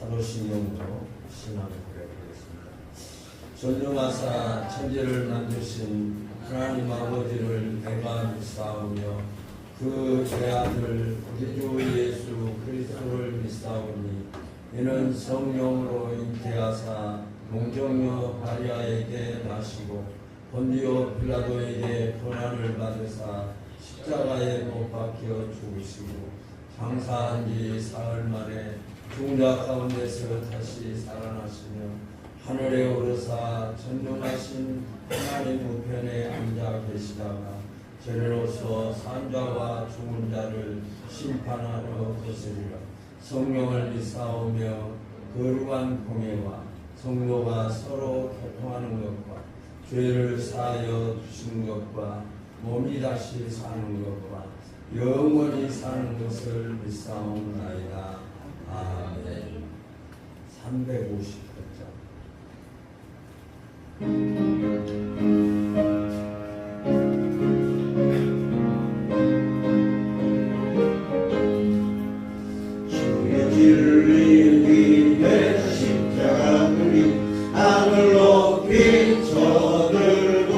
사도신경으로 신앙을 고백하겠습니다. 존중하사 천지를 만드신 하나님 아버지를 내가 믿사오며 그 대아들 우리 주 예수 그리스도를 믿사오니 이는 성령으로 잉태하사 동정녀 마리아에게 나시고 본디오 빌라도에게 고난을 받으사 십자가에 못 박혀 죽으시고 장사한 지 사흘 만에 죽은 자 가운데서 다시 살아나시며 하늘에 오르사 전능하신 하나님 우편에 앉아 계시다가 저리로서 산자와 죽은 자를 심판하러 오시리라. 성령을 믿사오며 거룩한 공예와 성도가 서로 교통하는 것과 죄를 사하여 주신 것과 몸이 다시 사는 것과 영원히 사는 것을 믿사옵나이다. 아멘. 350장. 주의 진리 위에 십자가 그리 하늘 높이 쳐들고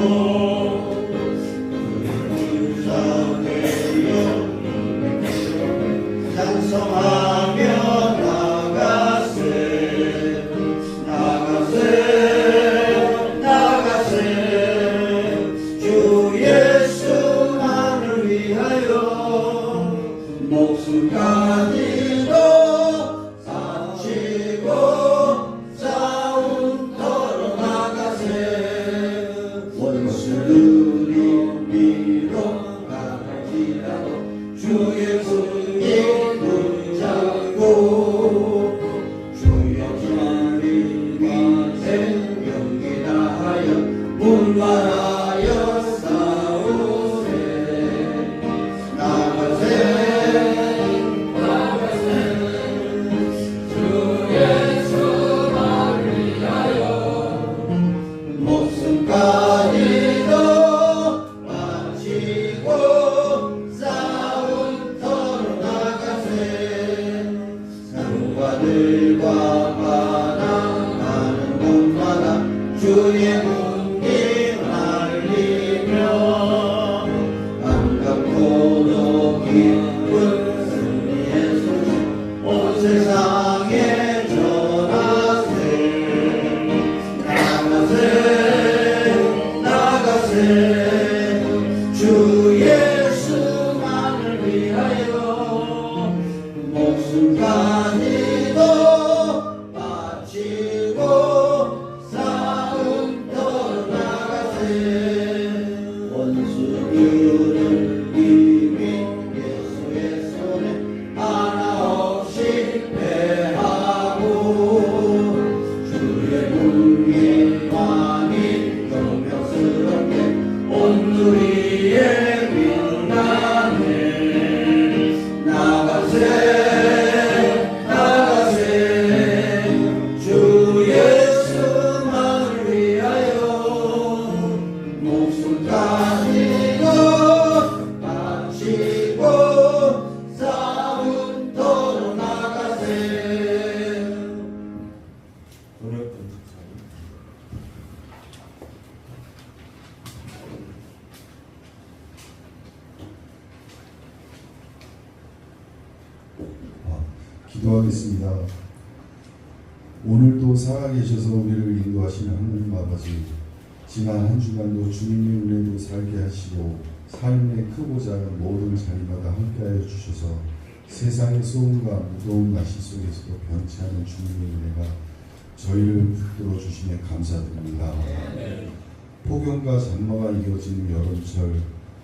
그의 불쌍의 영광을 찬송하며 나가세 나가세 나가세 주 예수만을 위하여 목숨까지도 바치고 싸움터로 나가세 원수들이 밀어갈지라도 주의 손이 붙잡고 주의 자리가 생명이 다하여 분발하여 싸우세 나가세 목숨까지도 바치고 싸움터로 나가세 산과들과 바다가는 곳마다 주의 군기 날리며 반갑고도 기쁜 승리의 소식 온 세상에 전하세 나가세 나가세 주 예수만을 위하여 목숨까지도 바치고 싸움터로 나가세 원수들을 이미 예수의 손에 하나 없이 패하고 주의 군기만이 영명스럽게 온누리에 빛나네 나가세 나가세 주 예수만을 위하여 목숨까지도 바치고 싸움터로 나가세 은혜픈 집사님. 기도하겠습니다. 오늘도 살아계셔서 우리를 인도하시는 하나님 아버지, 지난 한 주간도 주님의 은혜로 살게 하시고 삶의 크고 작은 모든 자리마다 함께하여 주셔서 세상의 소음과 무거운 날씨 속에서도 변치 않은 주님의 은혜가 저희를 붙들어 주심에 감사드립니다. 폭염과 장마가 이어지는 여름철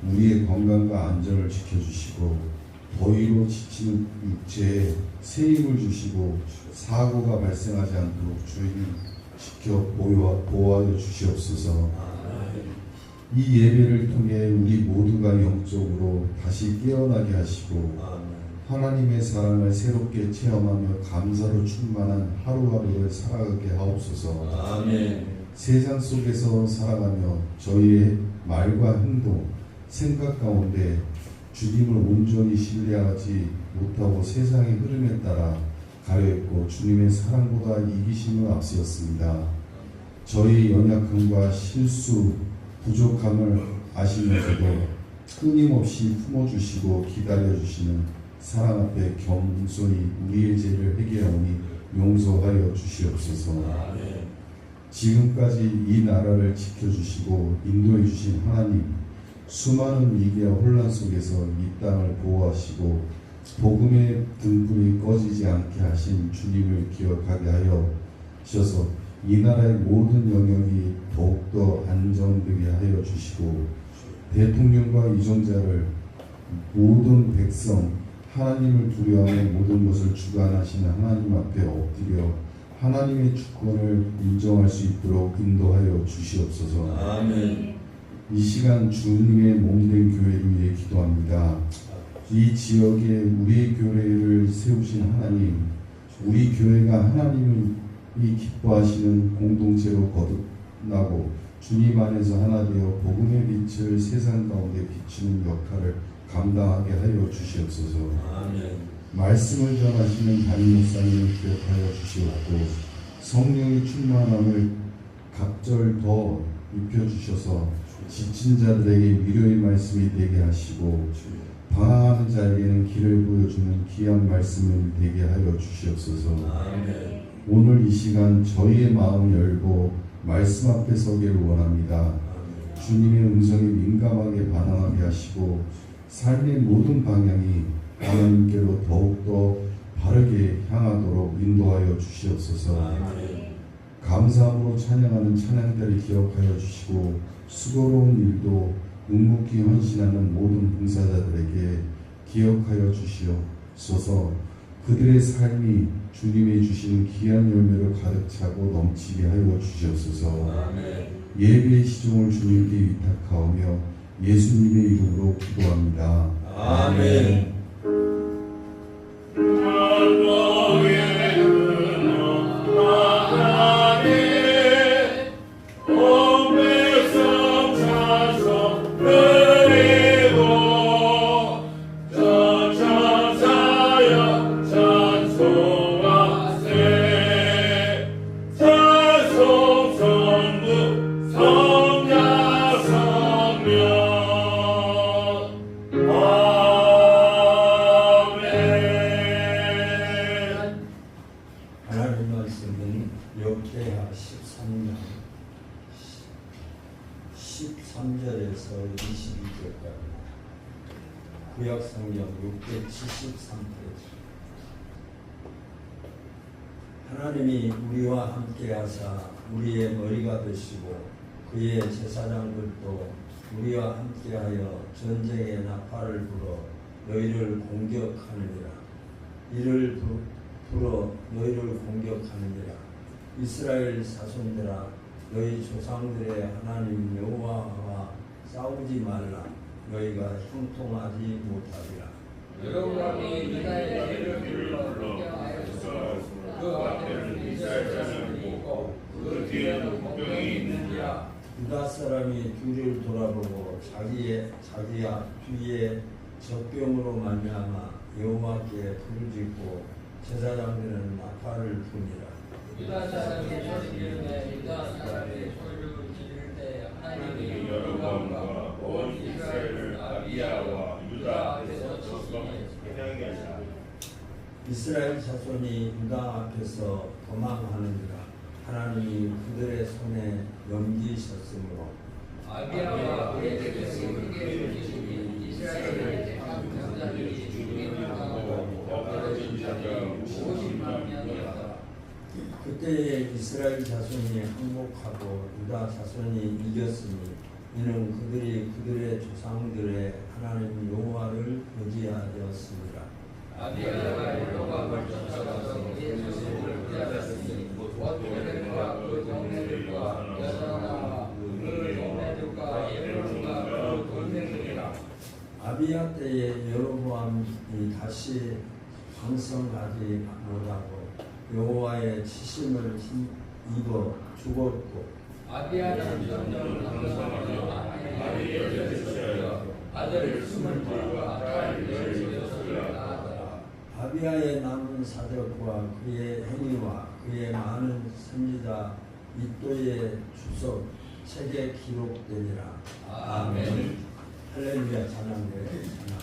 우리의 건강과 안전을 지켜주시고 더위로 지치는 육체에 새 힘을 주시고 사고가 발생하지 않도록 주님 지켜 보호하여 주시옵소서. 이 예배를 통해 우리 모두가 영적으로 다시 깨어나게 하시고 하나님의 사랑을 새롭게 체험하며 감사로 충만한 하루하루를 살아가게 하옵소서. 아멘. 세상 속에서 살아가며 저희의 말과 행동, 생각 가운데 주님을 온전히 신뢰하지 못하고 세상의 흐름에 따라 가려했고 주님의 사랑보다 이기심을 앞세웠습니다. 저희 연약함과 실수, 부족함을 아시면서도 끊임없이 품어주시고 기다려주시는 사랑 앞에 겸손히 우리의 죄를 회개하오니 용서하여 주시옵소서. 아멘. 지금까지 이 나라를 지켜주시고 인도해 주신 하나님, 수많은 위기와 혼란 속에서 이 땅을 보호하시고 복음의 등불이 꺼지지 않게 하신 주님을 기억하게 하여 주셔서 이 나라의 모든 영역이 더욱더 안정되게 하여 주시고 대통령과 이종자를 모든 백성 하나님을 두려워하는 모든 것을 주관하시는 하나님 앞에 엎드려 하나님의 주권을 인정할 수 있도록 인도하여 주시옵소서. 아멘. 이 시간 주님의 몸된 교회를 위해 기도합니다. 이 지역에 우리의 교회를 세우신 하나님, 우리 교회가 하나님이 기뻐하시는 공동체로 거듭나고 주님 안에서 하나 되어 복음의 빛을 세상 가운데 비추는 역할을 감당하게 하여 주시옵소서. 아멘. 말씀을 전하시는 담임 목사님을 기억하여 주시옵고 성령의 충만함을 각절 더 입혀주셔서 지친 자들에게 위로의 말씀이 되게 하시고 방황하는 자에게는 길을 보여주는 귀한 말씀을 되게 하여 주시옵소서. 아멘. 오늘 이 시간 저희의 마음을 열고 말씀 앞에 서기를 원합니다. 주님의 음성에 민감하게 반응하게 하시고 삶의 모든 방향이 하나님께로 더욱더 바르게 향하도록 인도하여 주시옵소서. 아멘. 감사함으로 찬양하는 찬양대를 기억하여 주시고 수고로운 일도 묵묵히 헌신하는 모든 봉사자들에게 기억하여 주시옵소서. 그들의 삶이 주님이 주시는 귀한 열매로 가득 차고 넘치게 하여 주시옵소서. 아멘. 예배의 시종을 주님께 위탁하오며 예수님의 이름으로 기도합니다. 아멘. 하나님 말씀은 역대하 13장 13절에서 22절까지 구약성경 673페이지. 하나님이 우리와 함께 하사 우리의 머리가 되시고 그의 제사장들도 우리와 함께하여 전쟁의 나팔을 불어 너희를 공격하느니라. 이를 불어 너희를 공격하느니라. 이스라엘 자손들아, 너희 조상들의 하나님 여호와와 싸우지 말라. 너희가 형통하지 못하리라. 여호와의 유다의 죄를 불러 공격하여서 그 앞에는 이스라엘 자손이 있고 그 뒤에는 공병이 있느니라. 유다 사람이 뒤를 돌아보고 자기야 뒤에 적병으로 말미암아 여호와께 부르짖고 제사장들은 나팔을 부니라. 유다 사람이 소리지르되 유다 사람의 소리를 지를 때 하나님이 여로보암과 온 이스라엘을 아비야와 유다 앞에서 치시니 이스라엘 자손이 유다 앞에서 도망하느니라. 하나님이 그들의 손에 넘기셨으므로 아비야와 그의 백성에게 주시니 이스라엘의 장자들이 죽임을 당하고 엎드러진 자가 50만 명이었다. 그때에 이스라엘 자손이 항복하고 유다 자손이 이겼으니 이는 그들이 그들의 조상들의 하나님 여호와를 의지하였습니다. 아비야가 여로보암을 쫓아가서 그의 자손을 빼앗았으니 롯과 그 동네들과 여사나와 그 동네들과 예루살렘과 그 동네들이라. 아비야 때에 여로보암이 다시 강성하지 못하고 여호와의 치심을 입어 죽었고 아비야는 점점 강성하여 아비의 젖을 아들을 22과 딸을 16을 낳았더라. 아비야의 남은 수많은 사적과 그의 행위와 그의 많은 선지자 이또의 주석 책에 기록되니라. 아멘. 할렐루야. 찬양대 찬양.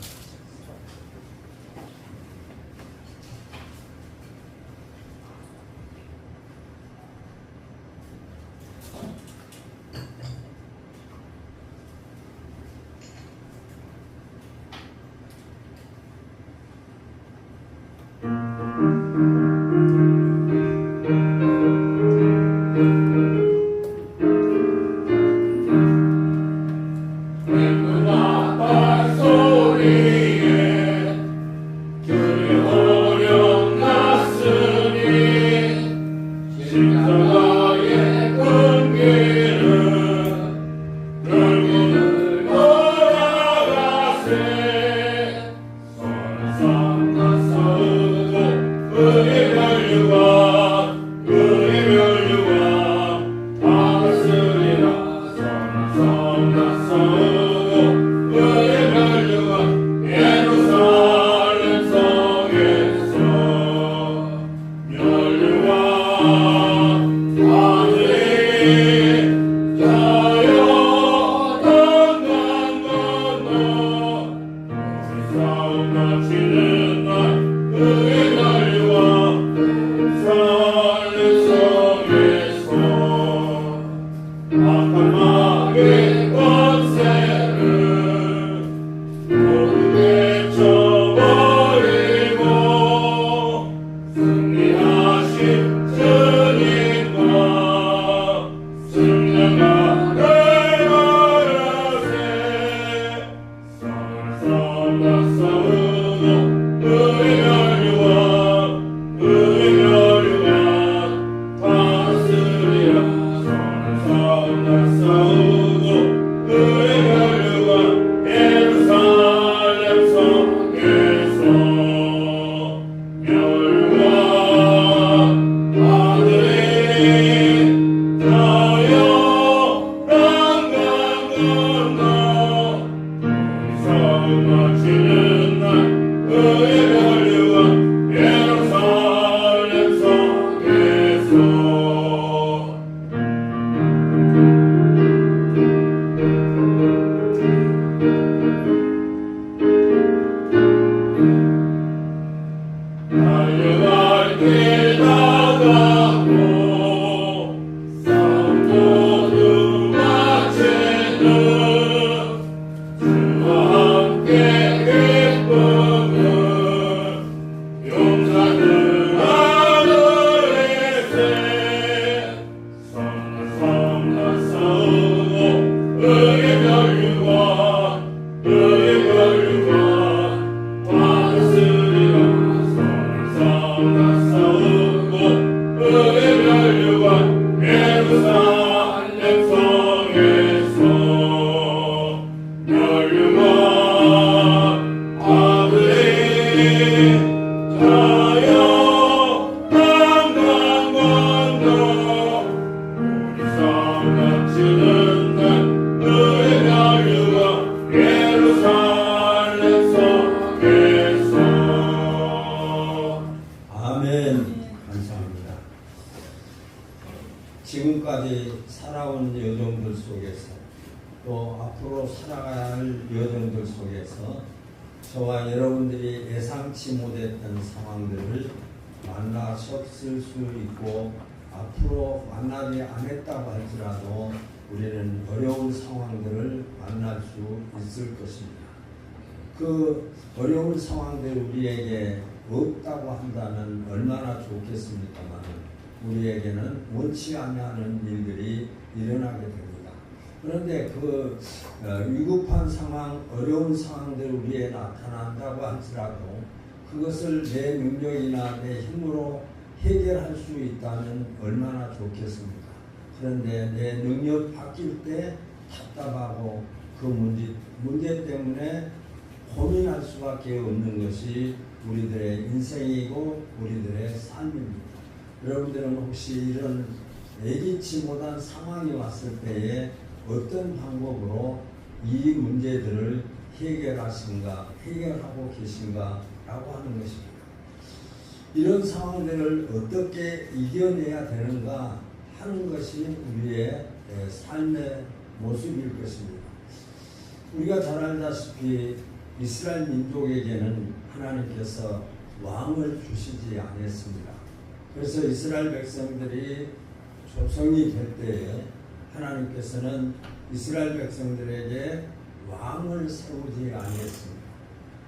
지금까지 살아온 여정들 속에서 또 앞으로 살아가야 할 여정들 속에서 저와 여러분들이 예상치 못했던 상황들을 만나셨을 수 있고 앞으로 만나지 않았다고 할지라도 우리는 어려운 상황들을 만날 수 있을 것입니다. 그 어려운 상황들 우리에게 없다고 한다면 얼마나 좋겠습니까만 우리에게는 원치 않는 일들이 일어나게 됩니다. 그런데 그 위급한 상황, 어려운 상황들 우리에 나타난다고 할지라도 그것을 내 능력이나 내 힘으로 해결할 수 있다면 얼마나 좋겠습니까? 그런데 내 능력 바뀔 때 답답하고 그 문제 때문에 고민할 수밖에 없는 것이 우리들의 인생이고 우리들의 삶입니다. 여러분들은 혹시 이런 예기치 못한 상황이 왔을 때에 어떤 방법으로 이 문제들을 해결하고 계신가 라고 하는 것입니다. 이런 상황들을 어떻게 이겨내야 되는가 하는 것이 우리의 삶의 모습일 것입니다. 우리가 잘 알다시피 이스라엘 민족에게는 하나님께서 왕을 주시지 않았습니다. 그래서 이스라엘 백성들이 조성이 될 때에 하나님께서는 이스라엘 백성들에게 왕을 세우지 않았습니다.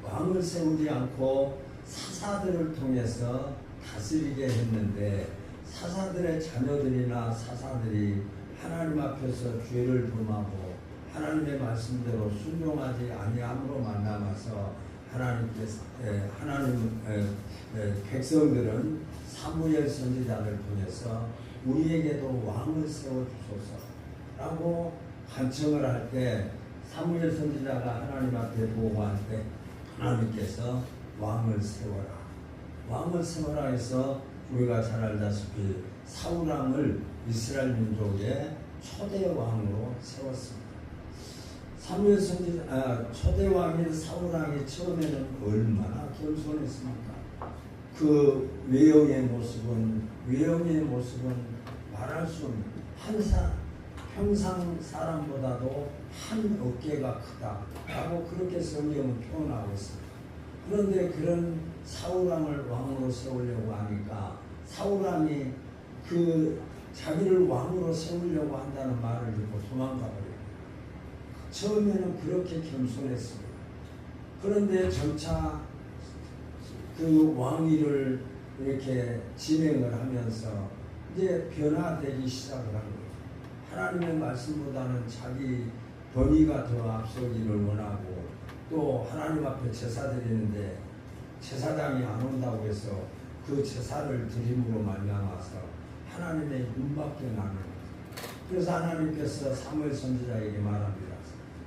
왕을 세우지 않고 사사들을 통해서 다스리게 했는데 사사들의 자녀들이나 사사들이 하나님 앞에서 죄를 범하고 하나님의 말씀대로 순종하지 아니함으로 만나서 하나님 백성들은 사무엘 선지자를 통해서 우리에게도 왕을 세워주소서라고 간청을 할 때 사무엘 선지자가 하나님 앞에 보고할 때 하나님께서 왕을 세워라. 왕을 세워라 해서 우리가 잘 알다시피 사울왕을 이스라엘 민족의 초대 왕으로 세웠습니다. 사무엘 선지자 초대 왕인 사울왕이 처음에는 얼마나 겸손했습니까? 그 외형의 모습은 말할 수 없는 평상 사람보다도 한 어깨가 크다라고 그렇게 성경은 표현하고 있습니다. 그런데 그런 사울왕을 왕으로 세우려고 하니까 사울왕이 그 자기를 왕으로 세우려고 한다는 말을 듣고 도망가 버려요. 처음에는 그렇게 겸손했습니다. 그런데 점차 그 왕위를 이렇게 진행을 하면서 이제 변화되기 시작을 한 거예요. 하나님의 말씀보다는 자기 번위가 더 앞서기를 원하고 또 하나님 앞에 제사 드리는데 제사장이 안 온다고 해서 그 제사를 드림으로 말미암아서 하나님의 윤밖에 나는 거예요. 그래서 하나님께서 사무엘 선지자에게 말합니다.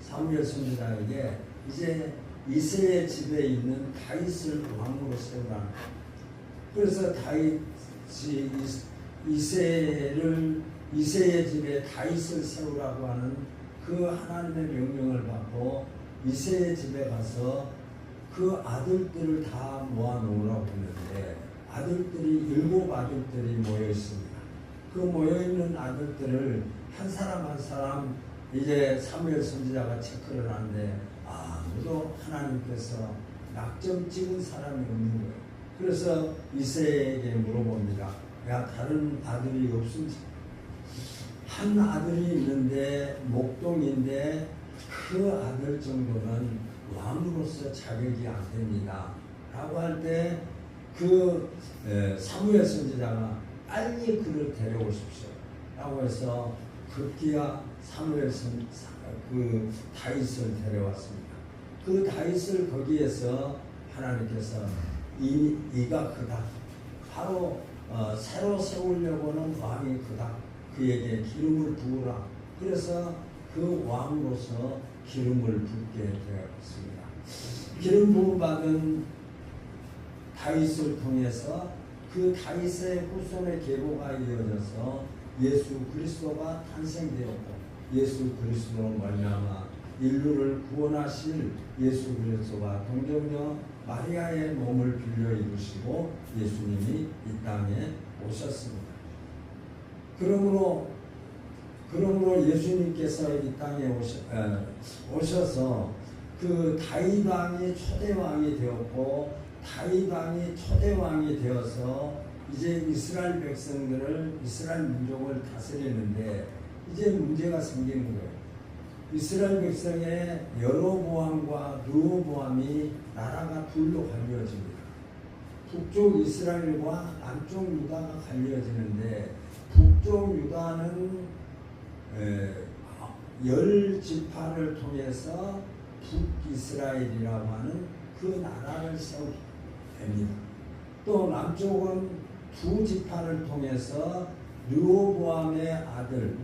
사무엘 선지자에게 이제 이새의 집에 있는 다윗을 왕으로 세우라는 거예요. 그래서 다윗이 이새의 집에 다윗을 세우라고 하는 그 하나님의 명령을 받고 이새의 집에 가서 그 아들들을 다 모아놓으라고 했는데 일곱 아들들이 모여 있습니다. 그 모여 있는 아들들을 한 사람 한 사람 이제 사무엘 선지자가 체크를 하는데 아무도 하나님께서 낙점 찍은 사람이 없는 거예요. 그래서 이새에게 물어봅니다. 야, 다른 아들이 없은지. 한 아들이 있는데 목동인데 그 아들 정도는 왕으로서 자격이 안 됩니다. 라고 할 때 그 사무엘 선지자가 빨리 그를 데려오십시오. 라고 해서 급기야 그 다윗을 데려왔습니다. 그 다윗을 거기에서 하나님께서 이가 크다. 바로 새로 세우려고는 왕이 크다. 그에게 기름을 부으라. 그래서 그 왕으로서 기름을 붓게 되었습니다. 기름 부음 받은 다윗을 통해서 그 다윗의 후손의 계보가 이어져서 예수 그리스도가 탄생되었고 예수 그리스도로 말미암아 인류를 구원하실 예수 그리스도가 동정녀 마리아의 몸을 빌려 입으시고 예수님이 이 땅에 오셨습니다. 그러므로 예수님께서 이 땅에 오셔서 그 다윗 왕이 초대 왕이 되었고 다윗 왕이 초대 왕이 되어서 이제 이스라엘 백성들을 이스라엘 민족을 다스리는데 이제 문제가 생기는 거예요. 이스라엘 백성의 여로보암과 르호보암이 나라가 둘로 갈려집니다. 북쪽 이스라엘과 남쪽 유다가 갈려지는데 북쪽 유다는 10지파를 통해서 북이스라엘이라고 하는 그 나라를 세우게 됩니다. 또 남쪽은 2지파를 통해서 르호보암의 아들,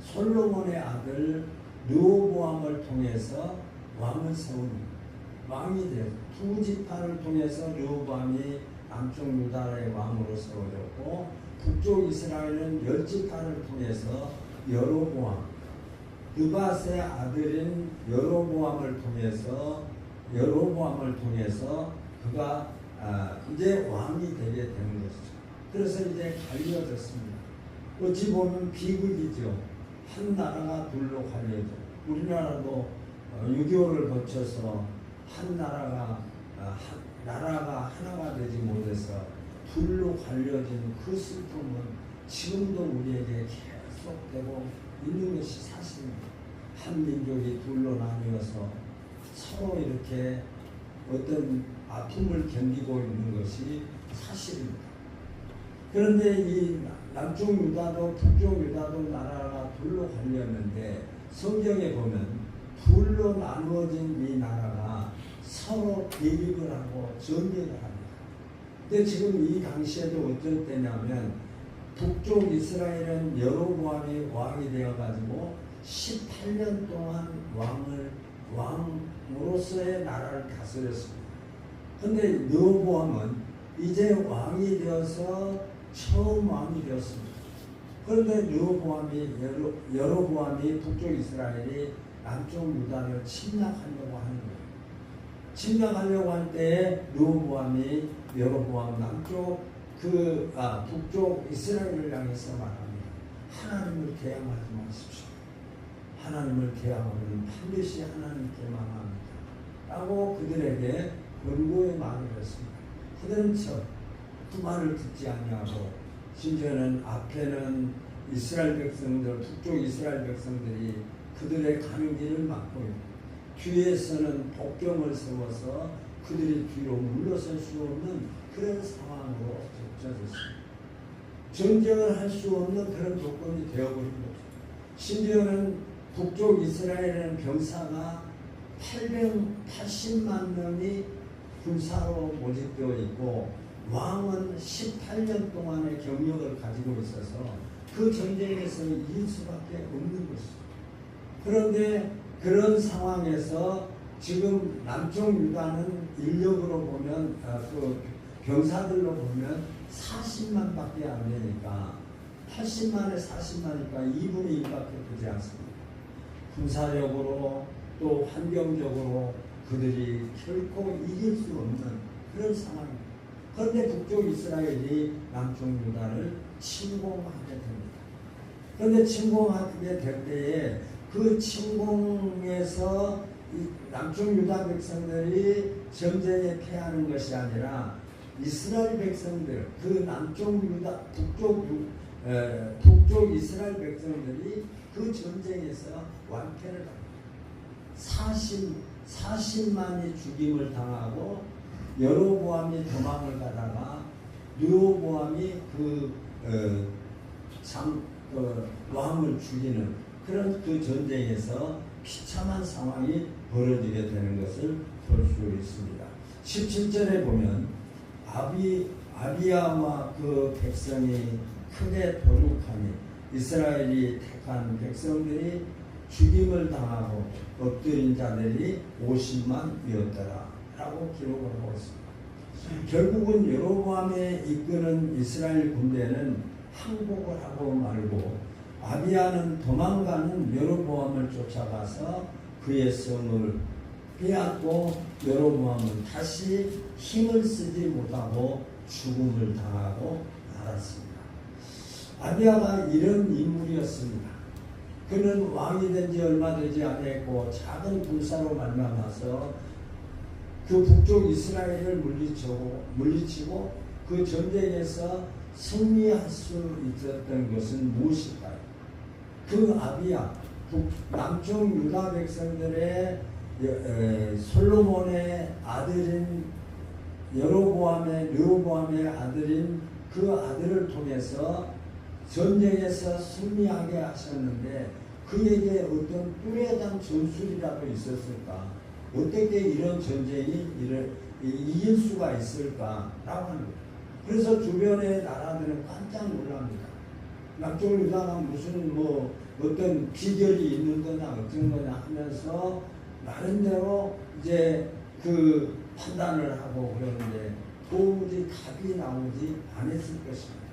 솔로몬의 아들 르호보암을 통해서 왕을 세운 왕이 되어 2지파를 통해서 르호보암이 남쪽 유다의 왕으로 세워졌고 북쪽 이스라엘은 10지파를 통해서 여로보암 느밧의 아들인 여로보암을 통해서 그가 이제 왕이 되게 되는 것이죠. 그래서 이제 갈려졌습니다. 어찌 보면 비극이죠. 한 나라가 둘로 갈려져. 우리나라도 6.25를 거쳐서 한 나라가 하나가 되지 못해서 둘로 갈려진 그 슬픔은 지금도 우리에게 계속되고 있는 것이 사실입니다. 한 민족이 둘로 나뉘어서 서로 이렇게 어떤 아픔을 견디고 있는 것이 사실입니다. 그런데 이 남쪽 유다도 북쪽 유다도 나라가 둘로 갈렸는데 성경에 보면 둘로 나누어진 이 나라가 서로 대립을 하고 전쟁을 합니다. 근데 지금 이 당시에도 어쩔 때냐면 북쪽 이스라엘은 여로보암이 왕이 되어가지고 18년 동안 왕으로서의 나라를 다스렸습니다. 근데 르호보암은 이제 왕이 되어서 처음 왕이 되었습니다. 그런데 여로보암이 북쪽 이스라엘이 남쪽 유다를 침략하려고 하는 거예요. 침략하려고 할 때에 르호보암이 여로보암 북쪽 이스라엘을 향해서 말합니다. 하나님을 대항하지 마십시오. 하나님을 대항하면 반드시 하나님께 망합니다. 라고 그들에게 권고의 말을 했습니다. 그들은 그 말을 듣지 아니하고 심지어는 앞에는 이스라엘 백성들, 북쪽 이스라엘 백성들이 그들의 가는 길을 막고 있고 뒤에서는 복경을 세워서 그들이 뒤로 물러설 수 없는 그런 상황으로 젖었습니다. 전쟁을 할 수 없는 그런 조건이 되어버린 거죠. 심지어는 북쪽 이스라엘에는 병사가 880만 명이 군사로 모집되어 있고 왕은 18년 동안의 경력을 가지고 있어서 그 전쟁에서 이길 수밖에 없는 것이죠. 그런데 그런 상황에서 지금 남쪽 유다는 인력으로 보면 그 병사들로 보면 40만 밖에 안 되니까 80만에 40만이니까 2분의 1밖에 되지 않습니다. 군사력으로 또 환경적으로 그들이 결코 이길 수 없는 그런 상황입니다. 그런데 북쪽 이스라엘이 남쪽 유다를 침공하게 됩니다. 그런데 침공하게 될 때에 그 침공에서 남쪽 유다 백성들이 전쟁에 패하는 것이 아니라 이스라엘 백성들, 그 남쪽 유다, 북쪽 이스라엘 백성들이 그 전쟁에서 완패를 합니다. 40만이 죽임을 당하고 여로보암이 도망을 가다가 르호보암이 왕을 죽이는 그런 그 전쟁에서 비참한 상황이 벌어지게 되는 것을 볼 수 있습니다. 17절에 보면 아비야와 그 백성이 크게 도륙하니 이스라엘이 택한 백성들이 죽임을 당하고 엎드린 자들이 50만이었더라 라고 기록을 하고 있습니다. 결국은 여로보암에 이끄는 이스라엘 군대는 항복을 하고 말고 아비야는 도망가는 여로보암을 쫓아가서 그의 성을 빼앗고 여로보암은 다시 힘을 쓰지 못하고 죽음을 당하고 말았습니다. 아비야가 이런 인물이었습니다. 그는 왕이 된 지 얼마 되지 않았고 작은 군사로 말미암아서 그 북쪽 이스라엘을 물리치고 그 전쟁에서 승리할 수 있었던 것은 무엇일까요? 그 아비야, 남쪽 유다 백성들의 솔로몬의 아들인 르호보암의 아들인 그 아들을 통해서 전쟁에서 승리하게 하셨는데 그에게 어떤 뚜렷한 전술이라도 있었을까? 어떻게 이런 전쟁이 이길 수가 있을까라고 하는 거예요. 그래서 주변의 나라들은 깜짝 놀랍니다. 남쪽 유다가 무슨 어떤 비결이 있는 거냐 어떤 거냐 하면서 나름대로 이제 그 판단을 하고 그러는데 도무지 답이 나오지 않았을 것입니다.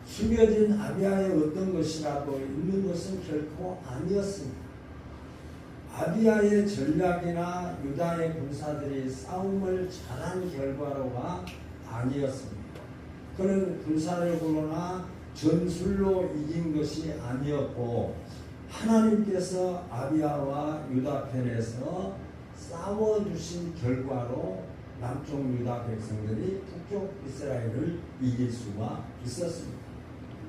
숨겨진 아비야의 어떤 것이라도 있는 것은 결코 아니었습니다. 아비야의 전략이나 유다의 군사들이 싸움을 잘한 결과로가 아니었습니다. 그는 군사력으로나 전술로 이긴 것이 아니었고 하나님께서 아비야와 유다 편에서 싸워주신 결과로 남쪽 유다 백성들이 북쪽 이스라엘을 이길 수가 있었습니다.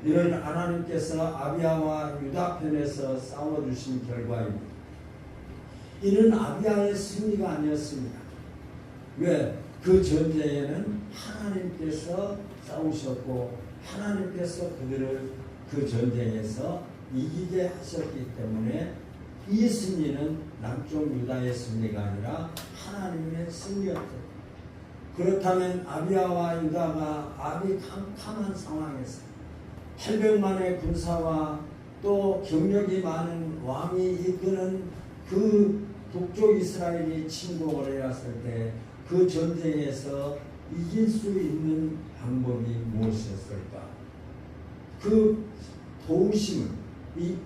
이는 하나님께서 아비야와 유다 편에서 싸워주신 결과입니다. 이는 아비야의 승리가 아니었습니다. 왜? 그 전쟁에는 하나님께서 싸우셨고 하나님께서 그들을 그 전쟁에서 이기게 하셨기 때문에 이 승리는 남쪽 유다의 승리가 아니라 하나님의 승리였다. 그렇다면 아비야와 유다가 아비 캄캄한 상황에서 800만의 군사와 또 경력이 많은 왕이 이끄는 그 북쪽 이스라엘이 침공을 해왔을 때 그 전쟁에서 이길 수 있는 방법이 무엇이었을까? 그 도우심을,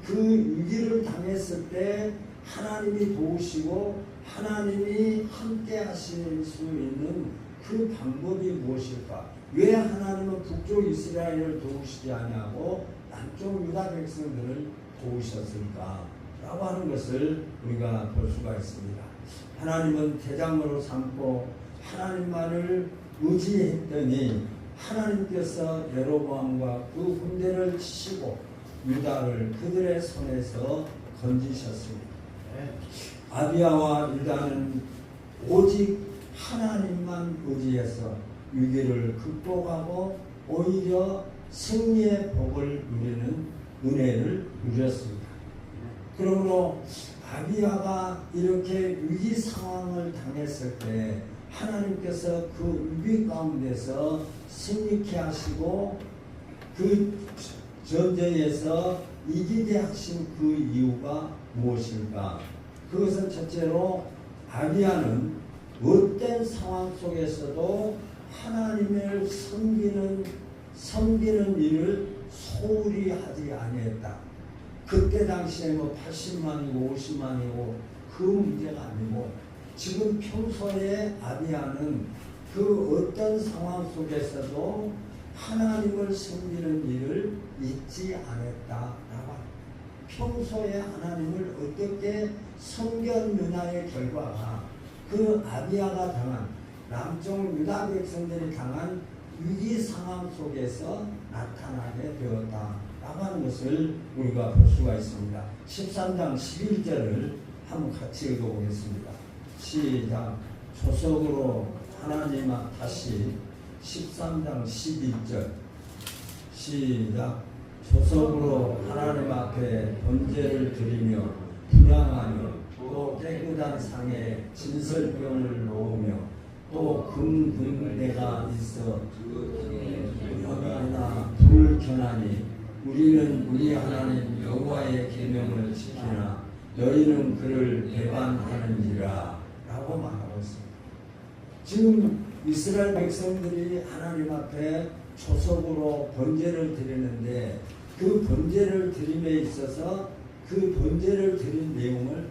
그 위기를 당했을 때 하나님이 도우시고 하나님이 함께 하실 수 있는 그 방법이 무엇일까? 왜 하나님은 북쪽 이스라엘을 도우시지 않냐고 남쪽 유다 백성들을 도우셨을까? 라고 하는 것을 우리가 볼 수가 있습니다. 하나님은 대장으로 삼고 하나님만을 의지했더니 하나님께서 여로보암과 그 군대를 치시고 유다를 그들의 손에서 건지셨습니다. 아비야와 유다는 오직 하나님만 의지해서 위기를 극복하고 오히려 승리의 복을 누리는 은혜를 누렸습니다. 그러므로 아비야가 이렇게 위기 상황을 당했을 때 하나님께서 그 위기 가운데서 승리케 하시고 그 전쟁에서 이기게 하신 그 이유가 무엇일까? 그것은 첫째로 아비야는 어떤 상황 속에서도 하나님을 섬기는 일을 소홀히 하지 아니했다. 그때 당시에 80만이고 50만이고 그 문제가 아니고 지금 평소에 아비야는 그 어떤 상황 속에서도 하나님을 섬기는 일을 잊지 않았다라고 합니다. 평소에 하나님을 어떻게 섬겼느냐의 결과가 그 아비야가 당한 남쪽 유다 백성들이 당한 위기 상황 속에서 나타나게 되었다라고 하는 것을 우리가 볼 수가 있습니다. 13장 11절을 한번 같이 읽어보겠습니다. 시작. 조석으로 하나님 앞 다시 13장 11절 시작. 조석으로 하나님 앞에 번제를 드리며 분향하며 또 깨끗한 상에 진설병을 놓으며 또 금군대가 있어 여기나 불을 켜나니 우리는 우리 하나님 여호와의 계명을 지키나 너희는 그를 배반하는지라 라고 말하고 있습니다. 지금 이스라엘 백성들이 하나님 앞에 초석으로 번제를 드리는데 그 번제를 드림에 있어서 그 번제를 드린 내용을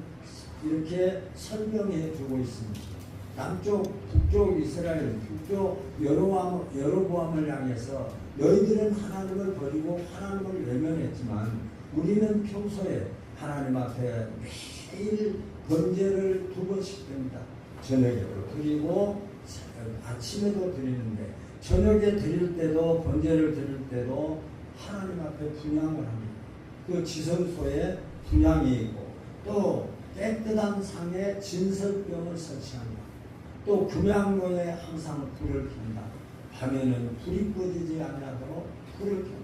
이렇게 설명해 주고 있습니다. 남쪽, 북쪽 이스라엘, 북쪽 여로보암을 향해서 너희들은 하나님을 버리고 하나님을 외면했지만 우리는 평소에 하나님 앞에 매일 번제를 2번씩 드립니다. 저녁에도 드리고 아침에도 드리는데 저녁에 드릴 때도 번제를 드릴 때도 하나님 앞에 분향을 합니다. 그 지성소에 분향이 있고 또 깨끗한 상에 진설병을 설치합니다. 또 금양로에 항상 불을 켠다. 밤에는 불이 꺼지지 않도록 불을 켠다.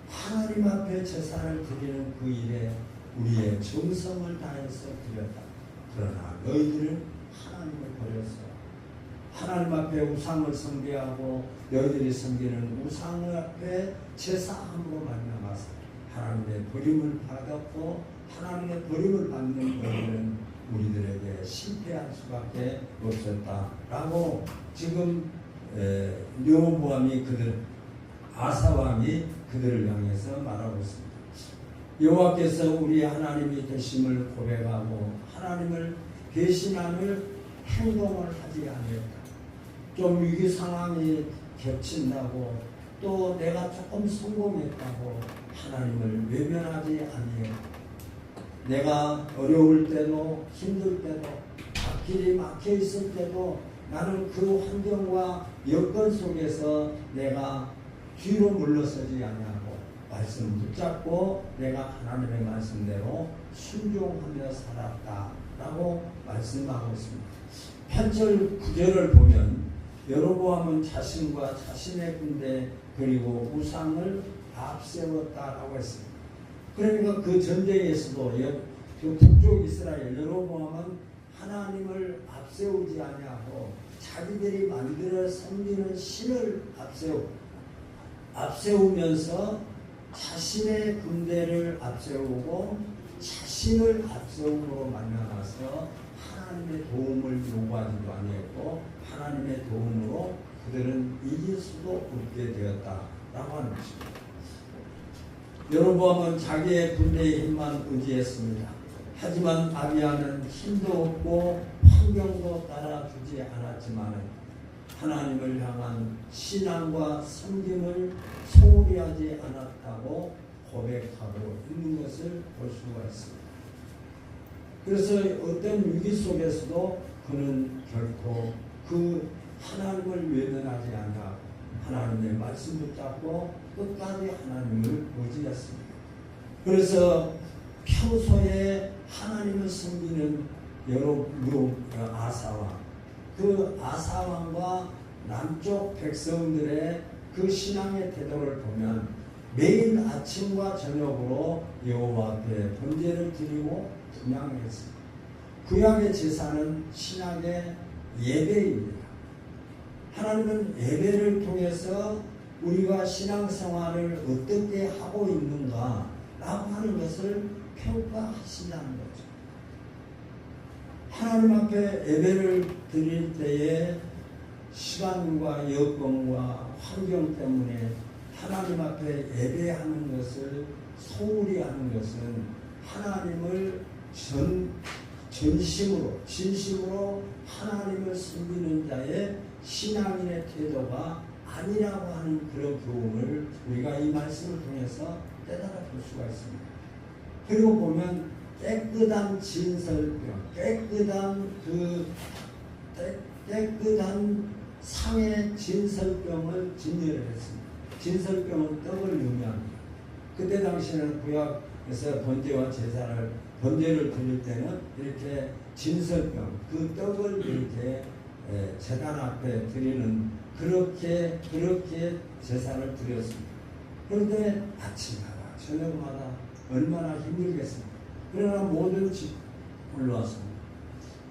하나님 앞에 제사를 드리는 그 일에 우리의 정성을 다해서 드렸다. 그러나 너희들은 하나님을 버렸어. 하나님 앞에 우상을 숭배하고 너희들이 섬기는 우상 앞에 제사함으로 말미암아서 하나님의 버림을 받았고 하나님의 버림을 받는 너희들은 우리들에게 실패할 수밖에 없었다라고 지금 르호보암이 그들 아사 왕이 그들을 향해서 말하고 있습니다. 여호와께서 우리 하나님이 되심을 고백하고 하나님을 배신함을 행동을 하지 아니했다. 좀 위기 상황이 겹친다고 또 내가 조금 성공했다고 하나님을 외면하지 아니했다. 내가 어려울 때도 힘들 때도 앞길이 막혀 있을 때도 나는 그 환경과 여건 속에서 내가 뒤로 물러서지 아니하고 말씀 붙잡고 내가 하나님의 말씀대로 순종하며 살았다라고 말씀하고 있습니다. 8절 9절을 보면 여로보암은 자신과 자신의 군대 그리고 우상을 앞세웠다라고 했습니다. 그러니까 그 전쟁에서도 그 북쪽 이스라엘 여로보암은 하나님을 앞세우지 아니하고 자기들이 만들어 섬기는 신을 앞세우면서 자신의 군대를 앞세우고 자신을 앞세움으로 말미암아서 하나님의 도움을 요구하지도 아니했고 하나님의 도움으로 그들은 이길 수도 없게 되었다라고 하는 것입니다. 여로보암은 자기의 군대의 힘만 의지했습니다. 하지만 아비야는 힘도 없고 환경도 따라주지 않았지만 하나님을 향한 신앙과 섬김을 소홀히 하지 않았다고 고백하고 있는 것을 볼 수가 있습니다. 그래서 어떤 위기 속에서도 그는 결코 그 하나님을 외면하지 않아 하나님의 말씀 붙잡고 끝까지 하나님을 의지했습니다. 그래서 평소에 하나님을 섬기는 아사왕, 그 아사왕과 남쪽 백성들의 그 신앙의 태도를 보면 매일 아침과 저녁으로 여호와 앞에 번제를 드리고 분향했습니다. 구약의 제사는 신약의 예배입니다. 하나님은 예배를 통해서 우리가 신앙생활을 어떻게 하고 있는가 라고 하는 것을 평가하신다는 거죠. 하나님 앞에 예배를 드릴 때에 시간과 여건과 환경 때문에 하나님 앞에 예배하는 것을 소홀히 하는 것은 하나님을 진심으로 하나님을 섬기는 자의 신앙인의 태도가 아니라고 하는 그런 교훈을 우리가 이 말씀을 통해서 깨달아 볼 수가 있습니다. 그리고 보면 깨끗한 진설병, 깨끗한 상의 진설병을 진열을 했습니다. 진설병은 떡을 의미합니다. 그때 당시에는 구약에서 번제를 드릴 때는 이렇게 진설병, 그 떡을 이렇게 제단 앞에 드리는 그렇게 제사를 드렸습니다. 그런데 아침마다 저녁마다 얼마나 힘들겠습니까? 그러나 모든 집 올라와서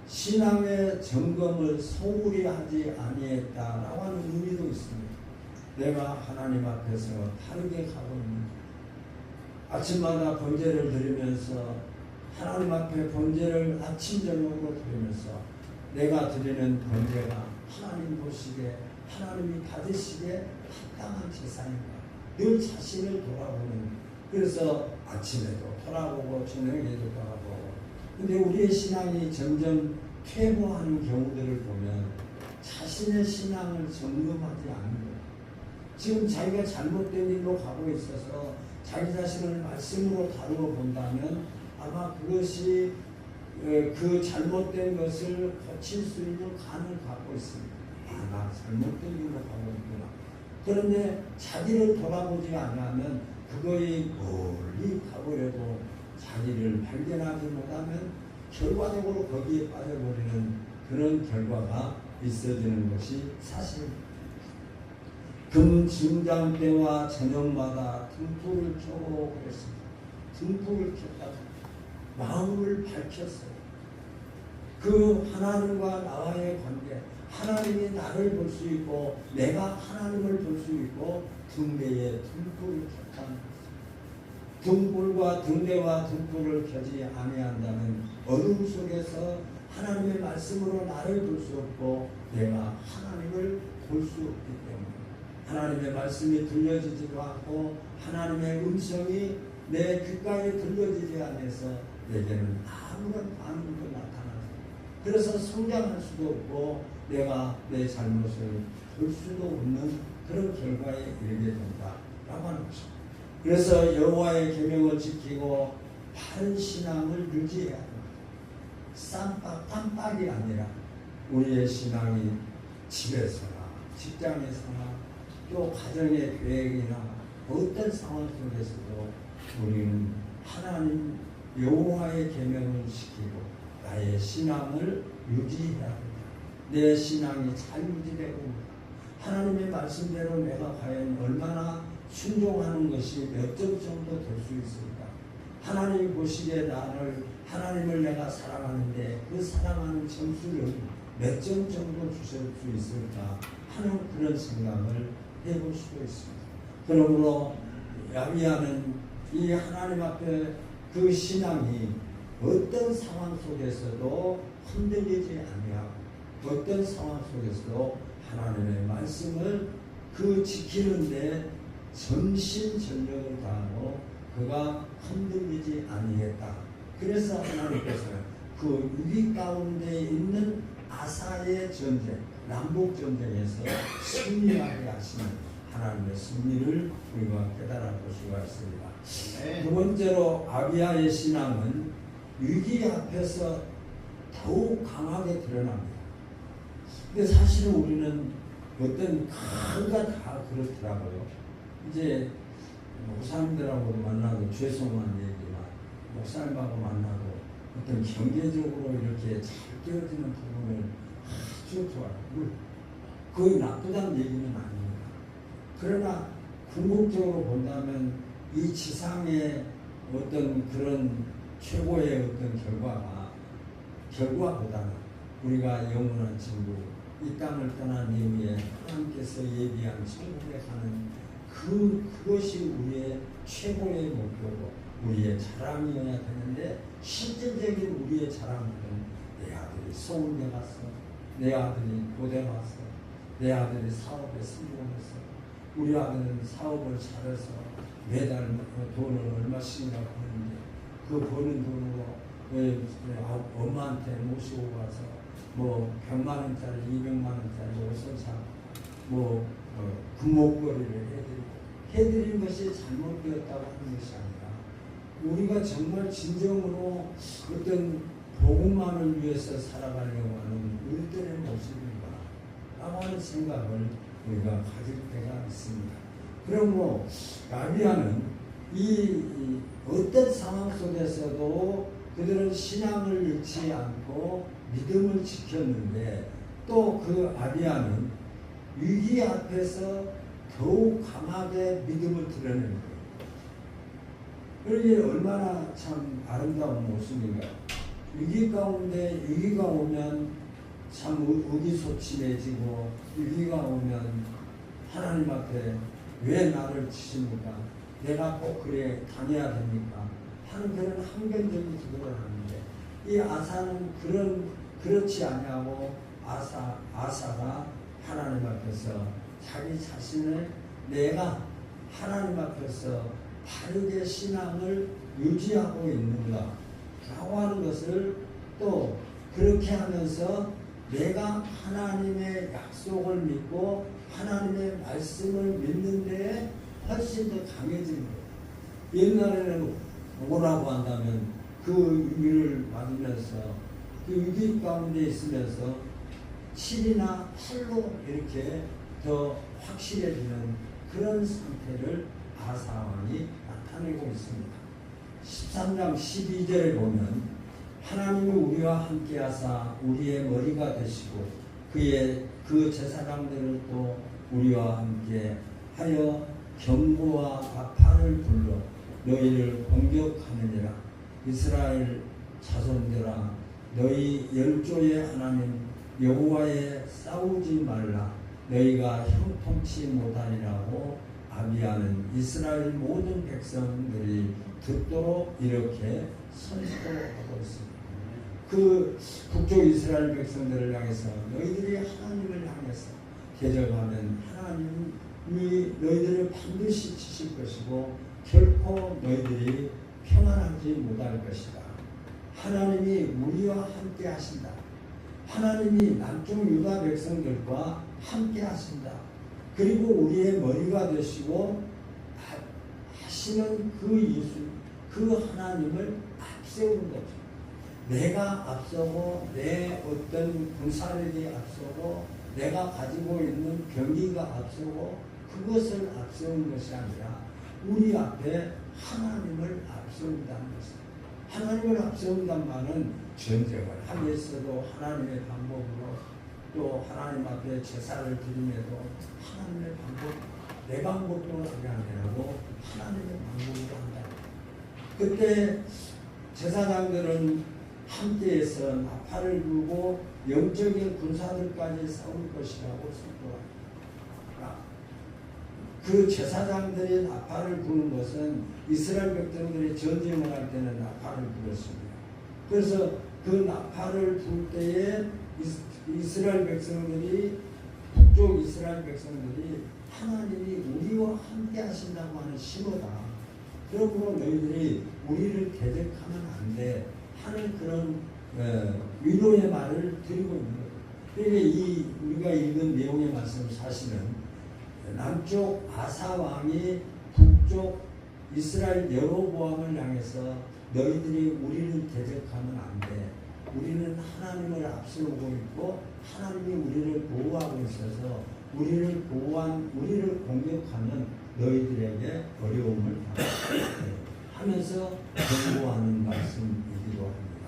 신앙의 점검을 소홀히 하지 아니했다라고 하는 의미도 있습니다. 내가 하나님 앞에서 다르게 가고 있는 아침마다 번제를 드리면서 하나님 앞에 번제를 아침 저녁으로 드리면서 내가 드리는 번제가 하나님 보시기에 하나님이 받으시기에 합당한 제사인가 늘 자신을 돌아보는 그래서 아침에도 돌아보고 저녁에도 돌아보고 근데 우리의 신앙이 점점 퇴보하는 경우들을 보면 자신의 신앙을 점검하지 않는 거예요. 지금 자기가 잘못된 일로 가고 있어서 자기 자신을 말씀으로 다루어 본다면 아마 그것이 그 잘못된 것을 고칠 수 있는 간을 갖고 있습니다. 나 잘못된 길로 가고 있구나. 그런데 자기를 돌아보지 않으면 그거에 멀리 가버려도 자기를 발견하지 못하면 결과적으로 거기에 빠져버리는 그런 결과가 있어지는 것이 사실입니다. 금 진장 때와 저녁마다 등불을 켜고 그랬습니다. 등불을 켰다가 마음을 밝혔어요. 그 하나님과 나와의 관계, 하나님이 나를 볼 수 있고 내가 하나님을 볼 수 있고 등대에 등불을 켰다는 것입니다. 등불과 등대와 등불을 켜지 아니한다면 어둠 속에서 하나님의 말씀으로 나를 볼 수 없고 내가 하나님을 볼 수 없기 때문에 하나님의 말씀이 들려지지도 않고 하나님의 음성이 내 귓가에 들려지지 않아서 내게는 아무런 반응도 나타나지. 그래서 성장할 수도 없고 내가 내 잘못을 볼 수도 없는 그런 결과에 이르게 된다라고 하는 것입니다. 그래서 여호와의 계명을 지키고 바른 신앙을 유지해야 합니다. 깜빡이 아니라 우리의 신앙이 집에서나 직장에서나 또 가정의 계획이나 어떤 상황 속에서도 우리는 하나님 여호와의 계명을 지키고 나의 신앙을 유지해야 합니다. 내 신앙이 잘 유지되고 하나님의 말씀대로 내가 과연 얼마나 순종하는 것이 몇 점 정도 될 수 있을까? 하나님 보시기에 하나님을 내가 사랑하는데 그 사랑하는 점수를 몇 점 정도 주실 수 있을까 하는 그런 생각을 해볼 수도 있습니다. 그러므로 야비하는 이 하나님 앞에 그 신앙이 어떤 상황 속에서도 흔들리지 아니하고 어떤 상황 속에서도 하나님의 말씀을 그 지키는데 전심전력을 다하고 그가 흔들리지 아니했다. 그래서 하나님께서 그 위기 가운데 있는 아사의 전쟁, 남북 전쟁에서 승리하게 하시는 하나님의 승리를 우리가 깨달아 볼 수가 있습니다. 두 번째로 아비야의 신앙은 위기 앞에서 더욱 강하게 드러납니다. 근데 사실은 우리는 어떤 가가 다 그렇더라고요. 이제 목사님들하고도 만나도 죄송한 얘기나 목사님하고 만나도 어떤 경제적으로 이렇게 잘 깨어지는 부분을 아주 좋아해요. 그게 나쁘다는 얘기는 아닙니다. 그러나 궁극적으로 본다면 이 지상의 어떤 그런 최고의 어떤 결과보다는 우리가 영원한 친구 이 땅을 떠난 이후에 하나님께서 예비한 천국에 가는 그것이 우리의 최고의 목표고 우리의 자랑이어야 되는데 실질적인 우리의 자랑은 내 아들이 서울대 갔어, 내 아들이 고대 갔어, 내 아들이 사업에 성공했어, 우리 아들은 사업을 잘해서 매달 돈을 얼마씩이나 버는데 그 버는 돈으로 엄마한테 모시고 가서 뭐 100만 원짜리, 200만 원짜리 옷을 사고 금목걸이를 해드린 것이 잘못되었다고 하는 것이 아니라 우리가 정말 진정으로 어떤 복음만을 위해서 살아가려고 하는 우리들의 모습인가 라고 하는 생각을 우리가 가질 때가 있습니다. 그러므로 라비아는 이 어떤 상황 속에서도 그들은 신앙을 잃지 않고 믿음을 지켰는데 또 그 아비아는 위기 앞에서 더욱 강하게 믿음을 드러내는 거예요. 이게 얼마나 참 아름다운 모습인가요? 위기가 오면 참 의기소침해지고 위기가 오면 하나님 앞에 왜 나를 치십니까? 내가 꼭 그래 당해야 됩니까? 하는 그런 항변적인 기도를 하는데 이 아사는 그렇지 아니하고 아사가 하나님 앞에서 자기 자신을 내가 하나님 앞에서 바르게 신앙을 유지하고 있는가 라고 하는 것을 또 그렇게 하면서 내가 하나님의 약속을 믿고 하나님의 말씀을 믿는 데에 훨씬 더 강해지는 거예요. 옛날에는 뭐라고 한다면 그 위를 맞으면서 그 위기 가운데 있으면서 7이나 8로 이렇게 더 확실해지는 그런 상태를 아사왕이 나타내고 있습니다. 13장 12절에 보면 하나님이 우리와 함께 하사 우리의 머리가 되시고 그 제사장들을 또 우리와 함께 하여 경보와 아판을 불러 너희를 공격하느니라. 이스라엘 자손들아 너희 열조의 하나님 여호와에 싸우지 말라. 너희가 형통치 못하리라고 아비야는 이스라엘 모든 백성들이 듣도록 이렇게 선포하고 있습니다. 그 북쪽 이스라엘 백성들을 향해서 너희들이 하나님을 향해서 대적하면 하나님은 너희들을 반드시 치실 것이고 결코 너희들이 평안하지 못할 것이다. 하나님이 우리와 함께 하신다. 하나님이 남쪽 유다 백성들과 함께 하신다. 그리고 우리의 머리가 되시고 하시는 그 예수, 그 하나님을 앞세우는 거죠. 내가 앞서고 내 어떤 군사력이 앞서고 내가 가지고 있는 병기가 앞서고 그것을 앞세우는 것이 아니라 우리 앞에 하나님을 앞세운다는 것입니다. 하나님을 앞세운다는 말은 전쟁을 하면서도 하나님의 방법으로 또 하나님 앞에 제사를 드림에도 하나님의 방법, 내 방법도 아니라고 하나님의 방법으로 한다. 그때 제사장들은 함께해서 나팔을 불고 영적인 군사들까지 싸울 것이라고 선포합니다. 그 제사장들이 나팔을 부는 것은 이스라엘 백성들이 전쟁을 할 때는 나팔을 불었습니다. 그래서 그 나팔을 불 때에 이스라엘 백성들이 북쪽 이스라엘 백성들이 하나님이 우리와 함께 하신다고 하는 신호다. 그러므로 너희들이 우리를 대적하면 안 돼 하는 그런 위로의 말을 드리고 있는 거예요. 그러니까 우리가 읽은 내용의 말씀 사실은 남쪽 아사 왕이 북쪽 이스라엘 여로보암을 향해서 너희들이 우리를 대적하면 안 돼. 우리는 하나님을 앞세우고 있고 하나님이 우리를 보호하고 있어서 우리를 공격하면 너희들에게 어려움을 하면서 경고하는 말씀이기도 합니다.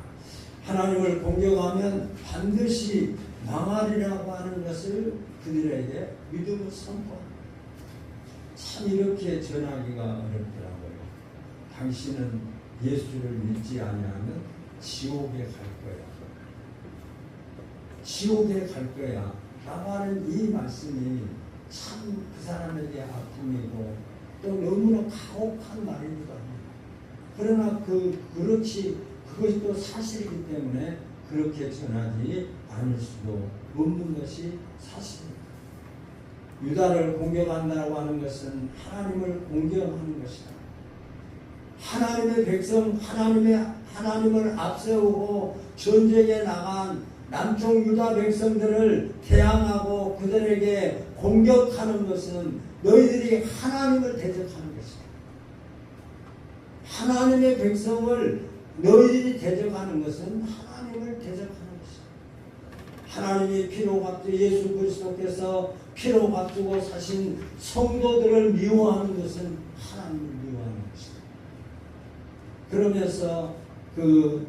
하나님을 공격하면 반드시 망하리라고 하는 것을 그들에게 믿음으로 선포합니다. 참 이렇게 전하기가 어렵더라고요. 당신은 예수를 믿지 아니하면 지옥에 갈 거야. 지옥에 갈 거야. 라고 하는 이 말씀이 참 그 사람에게 아픔이고 또 너무나 가혹한 말이기도 합니다. 그러나 그것이 또 사실이기 때문에 그렇게 전하지 않을 수도 없는 것이 사실입니다. 유다를 공격한다고 하는 것은 하나님을 공격하는 것이다. 하나님의 백성, 하나님을 앞세우고 전쟁에 나간 남쪽 유다 백성들을 대항하고 그들에게 공격하는 것은 너희들이 하나님을 대적하는 것이다. 하나님의 백성을 너희들이 대적하는 것은 하나님을 대적하는 것이다. 하나님이 피로 값주 예수 그리스도께서 피로 값주고 사신 성도들을 미워하는 것은 하나님을 미워하는 것이다. 그러면서 그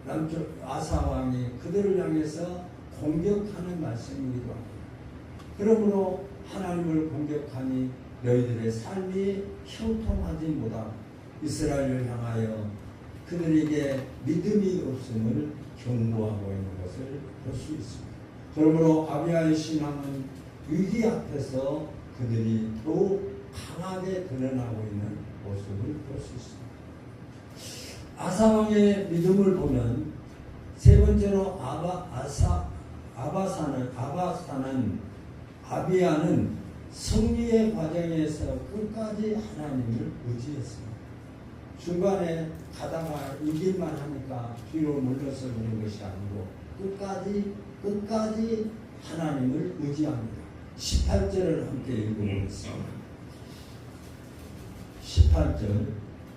남쪽 아사 왕이 그들을 향해서 공격하는 말씀이기도 합니다. 그러므로 하나님을 공격하니 너희들의 삶이 형통하지 못하고 이스라엘을 향하여 그들에게 믿음이 없음을 경고하고 있는 것을 볼 수 있습니다. 그러므로 아비야의 신앙은 위기 앞에서 그들이 더욱 강하게 드러나고 있는 모습을 볼 수 있습니다. 아사왕의 믿음을 보면 세 번째로 아비야는 승리의 과정에서 끝까지 하나님을 의지했습니다. 중간에 가다가 이길만 하니까 뒤로 물러서 그런 것이 아니고 끝까지 하나님을 의지합니다. 18절을 함께 읽어보겠습니다. 18절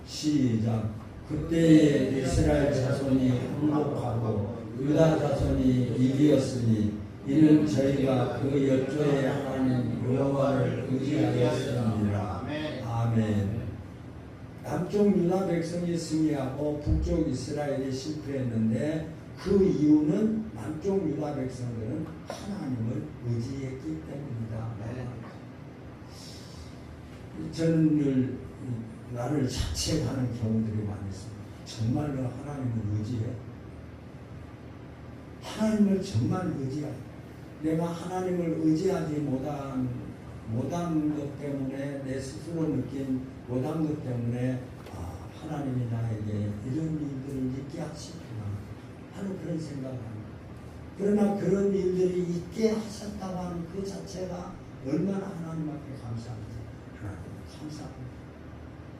시작. 그때에 이스라엘 자손이 항복하고 유다 자손이 이기었으니 이는 저희가 그 여조의 하나님 여호와를 의지하였습니다. 아멘. 남쪽 유다 백성이 승리하고 북쪽 이스라엘이 실패했는데 그 이유는 남쪽 유다 백성들은 하나님을 의지했기 때문이다. 저는 나를 자책하는 경우들이 많이 있습니다. 정말로 하나님을 의지해? 하나님을 정말 의지해? 내가 하나님을 의지하지 못한 것 때문에 내 스스로 느낀 못한 것 때문에 하나님이 나에게 이런 일들을 있게 하시구나 하는 그런 생각을 합니다. 그러나 그런 일들이 있게 하셨다고 하는 그 자체가 얼마나 하나님 앞에 감사합니다. 하나님 감사합니다.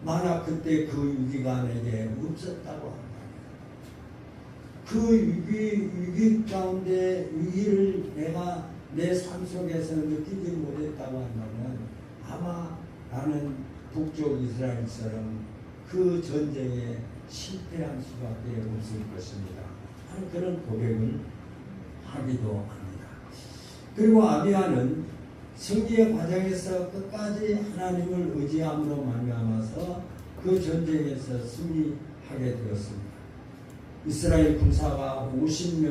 만약 그때 그 위기가 내게 없었다고 한다면, 그 위기 가운데 위기를 내가 내 삶 속에서 느끼지 못했다고 한다면 아마 나는 북쪽 이스라엘처럼 그 전쟁에 실패할 수밖에 없을 것입니다. 하는 그런 고백을 하기도 합니다. 그리고 아비야는 승리의 과정에서 끝까지 하나님을 의지함으로 말미암아서 그 전쟁에서 승리하게 되었습니다. 이스라엘 군사가 50만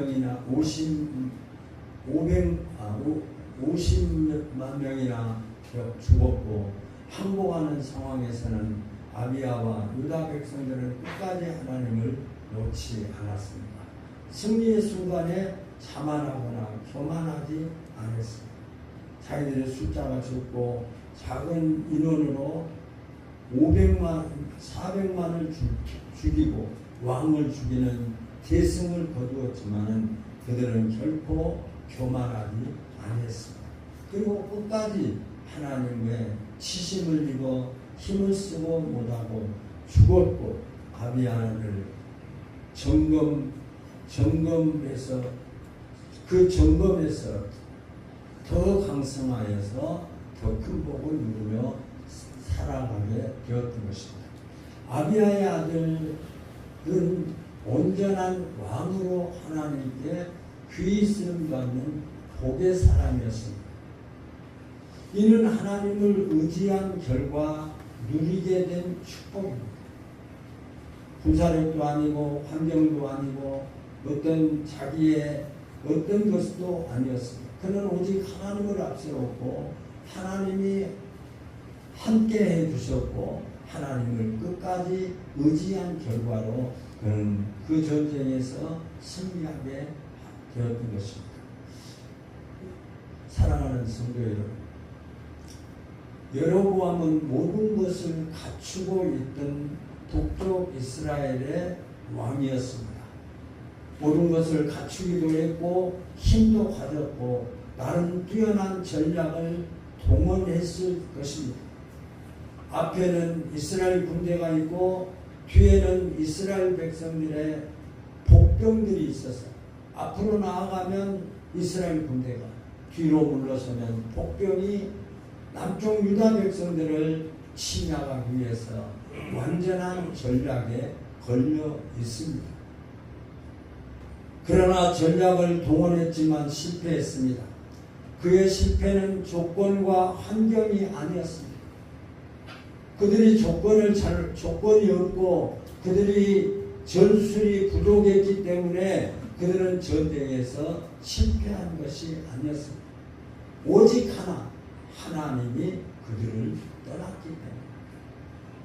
명이나 죽었고 항복하는 상황에서는 아비야와 유다 백성들은 끝까지 하나님을 놓지 않았습니다. 승리의 순간에 자만하거나 교만하지 않았습니다. 자기들의 숫자가 적고 작은 인원으로 400만을 죽이고 왕을 죽이는 대승을 거두었지만은 그들은 결코 교만하지 않았습니다. 그리고 끝까지 하나님의 치심을 입어 힘을 쓰고 못하고 죽었고 아비야를 점검해서 그 점검에서 더 강성하여서 더 큰 복을 누리며 살아가게 되었던 것입니다. 아비야의 아들은 온전한 왕으로 하나님께 귀히 쓰임받는 복의 사람이었습니다. 이는 하나님을 의지한 결과 누리게 된 축복입니다. 군사력도 아니고 환경도 아니고 어떤 자기의 어떤 것도 아니었습니다. 그는 오직 하나님을 앞세웠고 하나님이 함께 해주셨고 하나님을 끝까지 의지한 결과로 그는 그 전쟁에서 승리하게 되었던 것입니다. 사랑하는 성도 여러분, 여로보암은 모든 것을 갖추고 있던 북쪽 이스라엘의 왕이었습니다. 모든 것을 갖추기도 했고 힘도 가졌고 나름 뛰어난 전략을 동원했을 것입니다. 앞에는 이스라엘 군대가 있고 뒤에는 이스라엘 백성들의 복병들이 있어서 앞으로 나아가면 이스라엘 군대가 뒤로 물러서면 복병이 남쪽 유다 백성들을 침략하기 위해서 완전한 전략에 걸려 있습니다. 그러나 전략을 동원했지만 실패했습니다. 그의 실패는 조건과 환경이 아니었습니다. 그들이 조건이 없고 그들이 전술이 부족했기 때문에 그들은 전쟁에서 실패한 것이 아니었습니다. 오직 하나님이 그들을 떠났기 때문에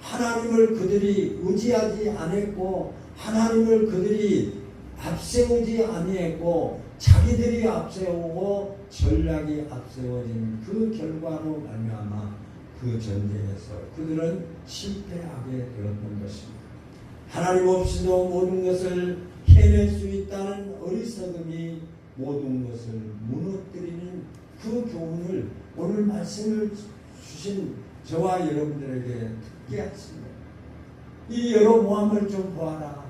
하나님을 그들이 의지하지 않았고 하나님을 그들이 앞세우지 아니했고 자기들이 앞세우고 전략이 앞세워진 그 결과로 말미암아 그 전쟁에서 그들은 실패하게 되었던 것입니다. 하나님 없이도 모든 것을 해낼 수 있다는 어리석음이 모든 것을 무너뜨리는 그 교훈을 오늘 말씀을 주신 저와 여러분들에게 듣게 하십니다. 이 여로보암을 좀 보아라.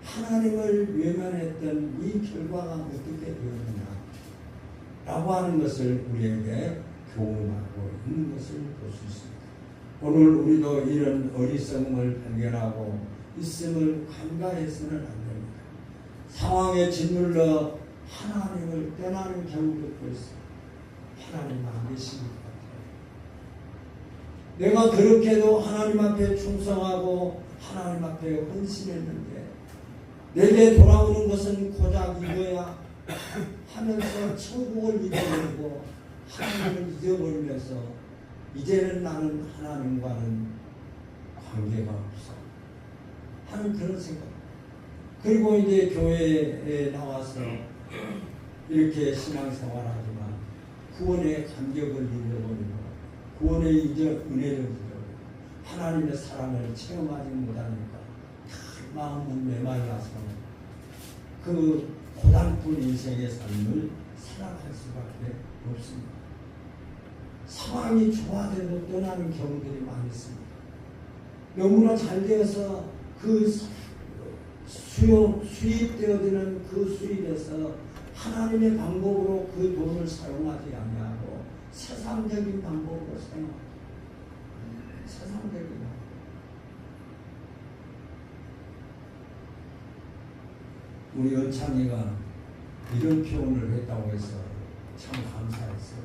하나님을 외면했던 이 결과가 어떻게 되었느냐 라고 하는 것을 우리에게 교훈하고 있는 것을 볼 수 있습니다. 오늘 우리도 이런 어리석음을 발견하고 있음을 간과해서는 안 됩니다. 상황에 짓눌러 하나님을 떠나는 경우도 있습니다. 하나님 안 계십니까? 내가 그렇게도 하나님 앞에 충성하고 하나님 앞에 헌신했는데 내게 돌아오는 것은 고작 이거야 하면서 천국을 잊어버리고 하나님을 잊어버리면서 이제는 나는 하나님과는 관계가 없어 하는 그런 생각. 그리고 이제 교회에 나와서 이렇게 신앙생활하지만 구원의 감격을 잃어버리고 구원의 은혜를 잃어버리고 하나님의 사랑을 체험하지 못하니까 마음은 메말라서 그 고단픈 인생의 삶을 살아갈 수밖에 없습니다. 상황이 좋아져도 떠나는 경우들이 많이 있습니다. 너무나 잘 되어서 그 수입되어지는 그 수입에서 하나님의 방법으로 그 돈을 사용하지 아니하고 세상적인 방법으로 사용합니다. 세상적인 방법. 우리 은창이가 이런 표현을 했다고 해서 참 감사했어요.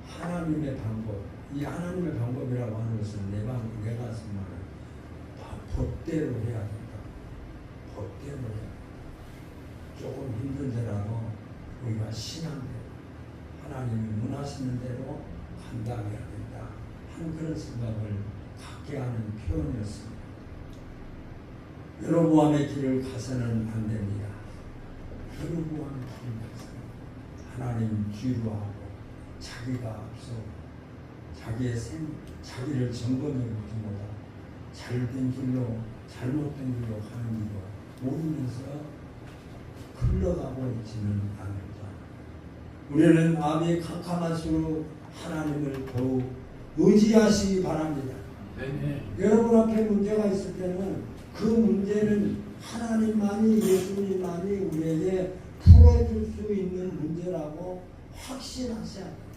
하나님의 방법, 이 하나님의 방법이라고 하는 것은 내 가슴만은 다 법대로 해야 된다. 법대로 해야 된다. 조금 힘들더라도 우리가 신앙대로 하나님이 원하시는 대로 감당해야 된다 하는 그런 생각을 갖게 하는 표현이었습니다. 여로보암의 길을 가서는 안 됩니다. 여로보암의 길을 가서는 하나님 뒤로 하고 자기가 앞서고 자기를 점검해 보기보다 잘된 길로 잘못된 길로 가는 길로 모르면서 흘러가고 있지는 않는다. 우리는 마음이 캄캄할수록 하나님을 더욱 의지하시기 바랍니다. 여러분 앞에 문제가 있을 때는 그 문제는 하나님만이 예수님만이 우리에게 풀어줄 수 있는 문제라고 확신하셔야 돼요.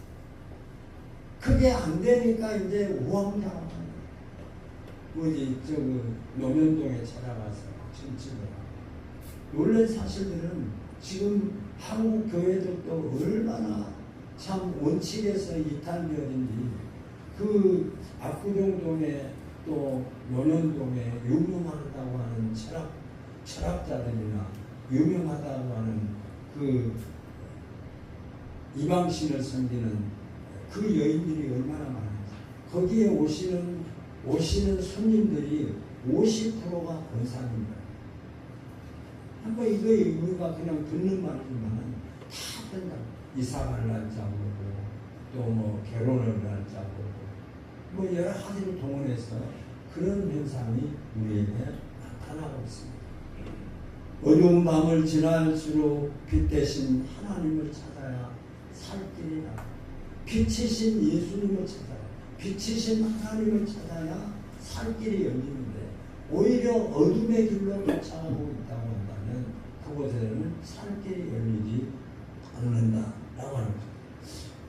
그게 안 되니까 이제 우왕좌왕 뭐지 노년동에 찾아가서 전집을 하고 놀란 사실들은 지금 한국 교회들도 얼마나 참 원칙에서 이탈되어진지 그 압구정동에 또 노년동에 유명하다고 하는 철학자들이나 유명하다고 하는 그 이방신을 섬기는 그 여인들이 얼마나 많은지 거기에 오시는 손님들이 50%가 권사입니다. 한번 우리가 그냥 듣는 말이지만 다 된다. 이사 갈 날짜 보고 또 뭐 결혼을 날짜 보고 뭐 여러 가지를 동원해서 그런 현상이 우리에게 나타나고 있습니다. 어두운 밤을 지날수록 빛 대신 하나님을 찾아야 살 길이라. 빛이신 예수님을 찾아야 빛이신 하나님을 찾아야 살 길이 열리는데 오히려 어둠의 길로 쫓아가고 있다고 한다면 그곳에는 살 길이 열리지 않는다라고 하는 거죠.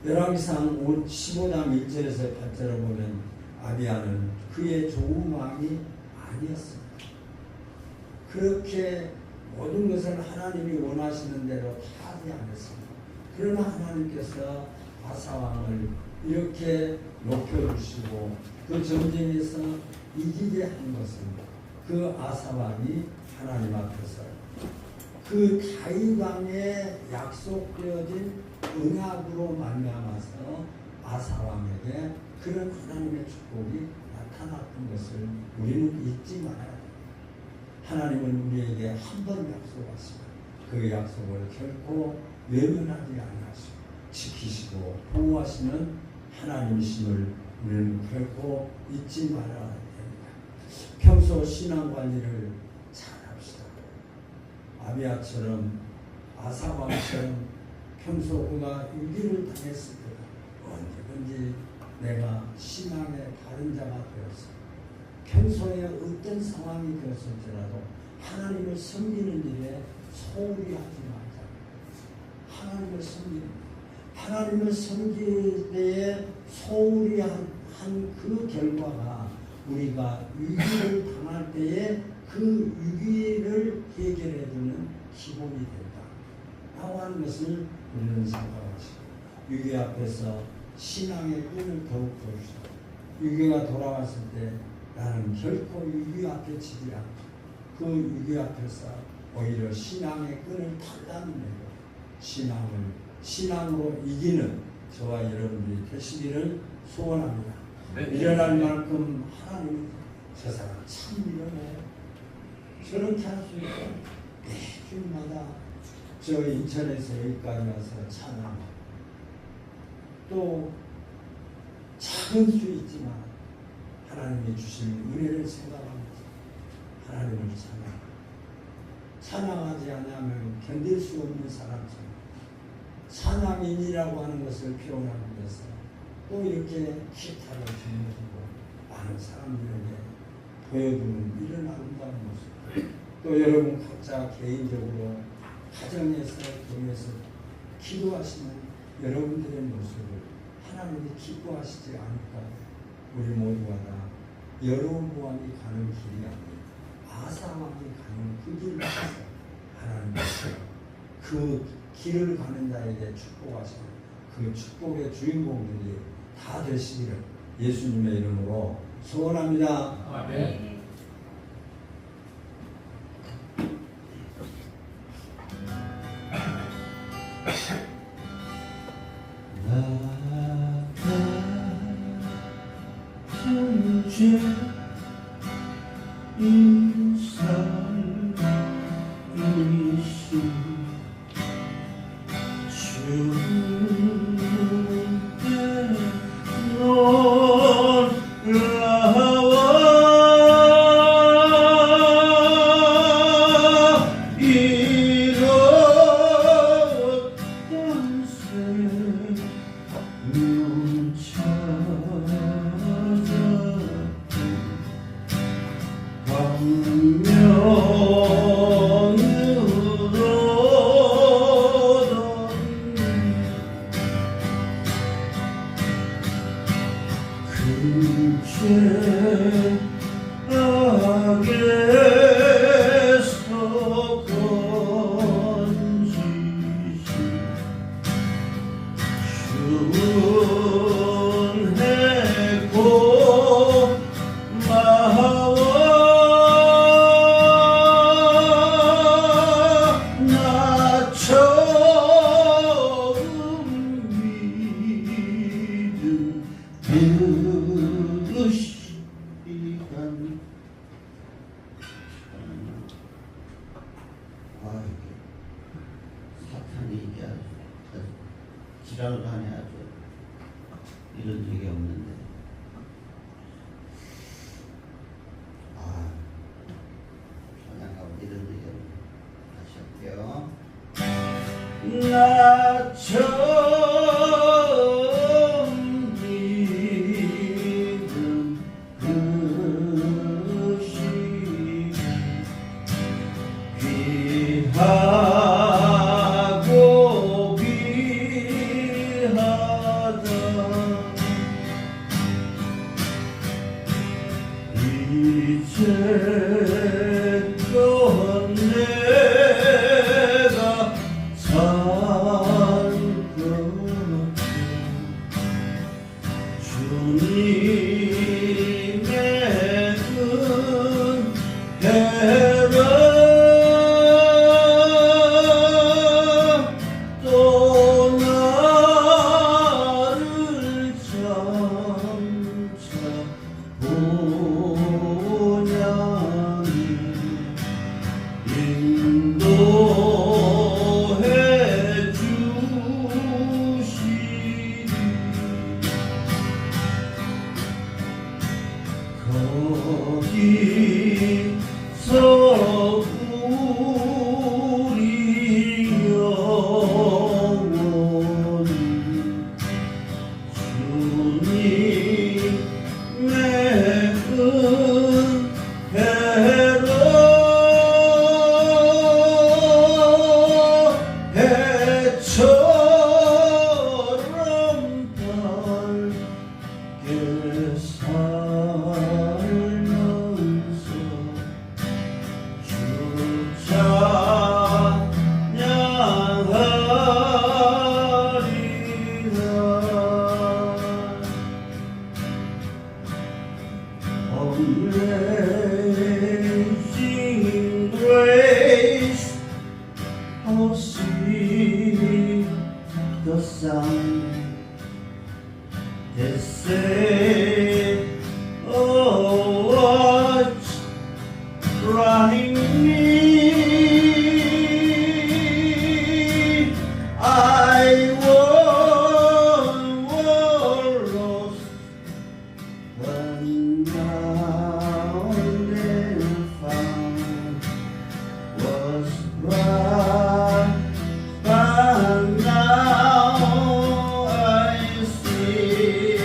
열왕기상 15장 1절에서 8절을 보면 아비야는 그의 좋은 마음이 아니었습니다. 그렇게 모든 것을 하나님이 원하시는 대로 다 하지 않았습니다. 그러나 하나님께서 아사왕을 이렇게 높여주시고 그 전쟁에서 이기게 한 것은 그 아사왕이 하나님 앞에서 그 다윗 왕의 약속되어진 언약으로 말미암아서 아사왕에게 그런 하나님의 축복이 나타났던 것을 우리는 잊지 말아야 합니다. 하나님은 우리에게 한 번 약속하시고 그 약속을 결코 외면하지 아니하시고 지키시고 보호하시는 하나님이심을 우리는 결코 잊지 말아야 됩니다. 평소 신앙 관리를 잘합시다. 아비야처럼 아사왕처럼 평소 그가 위기를 당했을 때 언제든지 내가 신앙의 바른 자가 되었어. 평소에 어떤 상황이 되었을지라도 하나님을 섬기는 일에 소홀히 하지 말자. 하나님을 섬길 때에 소홀히 한 그 결과가 우리가 위기를 당할 때에 그 위기를 해결해주는 기본이 된다. 라고 하는 것을 우리는 생각하시고 위기 앞에서 신앙의 끈을 더욱 보시고 위기가 돌아왔을 때 나는 결코 위기 앞에 지지 않고 그 위기 앞에서 오히려 신앙의 끈을 단단내고 신앙으로 이기는 저와 여러분들이 되시기를 소원합니다. 일어날 만큼 하나님은 저 사람 참 일어나요. 저렇게 할 수 있고 매주마다 저 인천에서 여기까지 와서 찬양 또 작은 수 있지만 하나님이 주신 은혜를 생각하면서 하나님을 찬양하지 않으면 견딜 수 없는 사람처럼 찬양인이라고 하는 것을 표현하기 위해서 또 이렇게 기타를 전해주고 많은 사람들에게 보여주는 이런 아름다운 모습. 또 여러분 각자 개인적으로 가정에서 교회에서 기도하시는 여러분들의 모습을 하나님이 기뻐하시지 않을까. 우리 모두가 다 여로보암이 가는 길이 아닌 아사 왕이 가는 그 길을 가서 하나님께서 그 길을 가는 자에게 축복하시는 그 축복의 주인공들이 다 되시기를 예수님의 이름으로 소원합니다. 아멘. 주제 인상 이시 주께 놀라워 이렇던 생명 악에서 건지시 순해고 마와 나 처음 믿은 그 시간 사탄이 이게 아주 지랄을 하네 아주 이런 적이 없는데 찬양하고 이런 적이 없는데 다시 할게요. 나 처음 믿은 그 시간 귀하고 귀하다 이제껏 내가 산 것 주님의 은혜라 또 나를 점차 보냐니 인도해 주시리 거기서 우리 영혼이 주님의 은혜로 해처럼 밝게 살면서 주 찬양하리라. Amazing grace, how sweet the sound that saved a wretch like me. I was lost, but now and found, was right, but now I see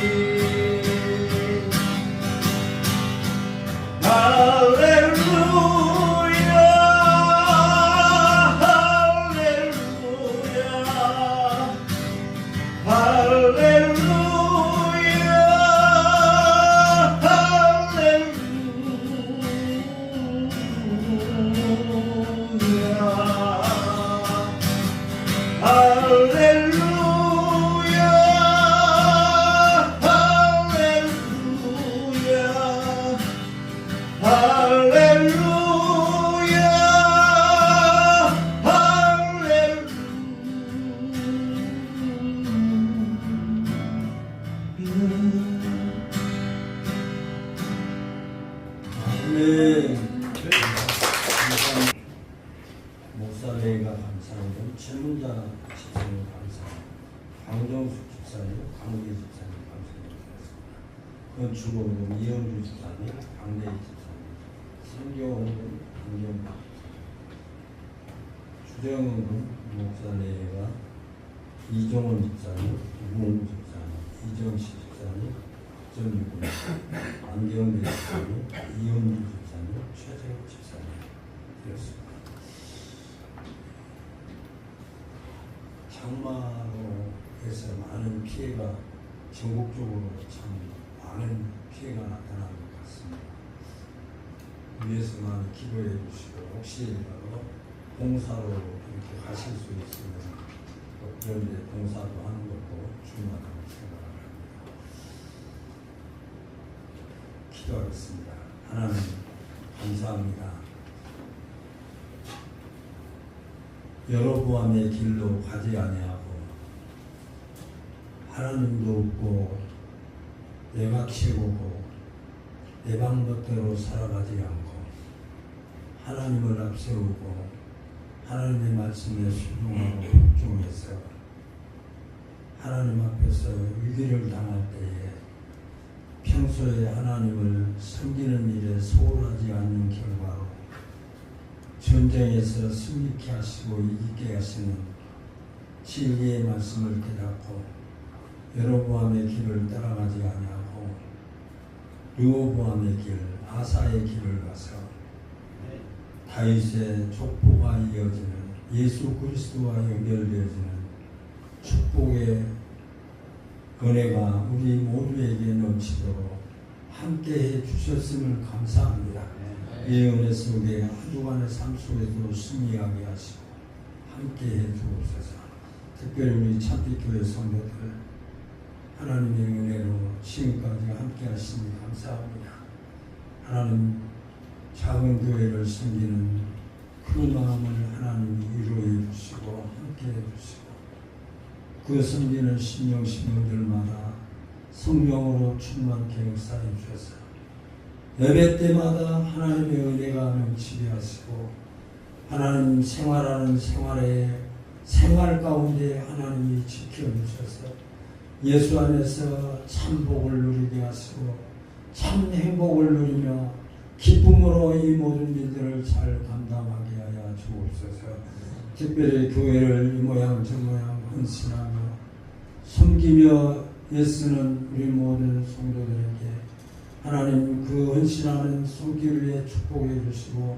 이영숙 집사님, 강대 집사님 감사드리겠습니다. 건축원금 이영주 집사님, 강대 집사님, 선교원금 강경박, 주정원금 목사네가 이종원 집사님, 우봉 집사님, 이정식 집사님, 전유군, 안경대 집사님, 이현주 집사님, 최재욱 집사님 되었습니다. 장마로 해서 많은 피해가 전국적으로 참 많은 피해가 나타난 것 같습니다. 위에서만 기도해 주시고 혹시라도 봉사로 이렇게 가실 수 있으면 그런데 봉사도 하는 것도 중요하다고 생각합니다. 기도하겠습니다. 하나님 감사합니다. 여로보암의 길로 가지 아니하고 하나님도 없고 내가 최고고 내 방법대로 살아가지 않고 하나님을 앞세우고 하나님의 말씀에 순종하고 복종해서 하나님 앞에서 위기를 당할 때에 평소에 하나님을 섬기는 일에 소홀하지 않는 결과로 전쟁에서 승리케 하시고 이기게 하시는 진리의 말씀을 깨닫고 여로보암의 길을 따라가지 아니하고 르호보암의 길, 아사의 길을 가서 다윗의 족보가 이어지는 예수 그리스도와 연결되어지는 축복의 은혜가 우리 모두에게 넘치도록 함께해 주셨음을 감사합니다. 이 은혜 속에 한 주간의 삶 속에도 승리하게 하시고 함께해 주옵소서. 특별히 우리 참빛교회 성도들 하나님의 은혜로 지금까지 함께 하시니 감사합니다. 하나님 작은 교회를 섬기는 그 마음을 하나님이 위로해 주시고 함께해 주시고 그 섬기는 신령들마다 성령으로 충만케 역사해 주셔서 예배 때마다 하나님의 은혜가 넘치게 하시고 하나님 생활하는 생활 가운데 하나님이 지켜주셔서 예수 안에서 참 복을 누리게 하시고 참 행복을 누리며 기쁨으로 이 모든 일들을 잘 감당하게 하여 주옵소서. 특별히 교회를 이 모양 저 모양 헌신하며 섬기며 애쓰는 우리 모든 성도들에게 하나님 그 헌신하는 손길 위에 축복해 주시고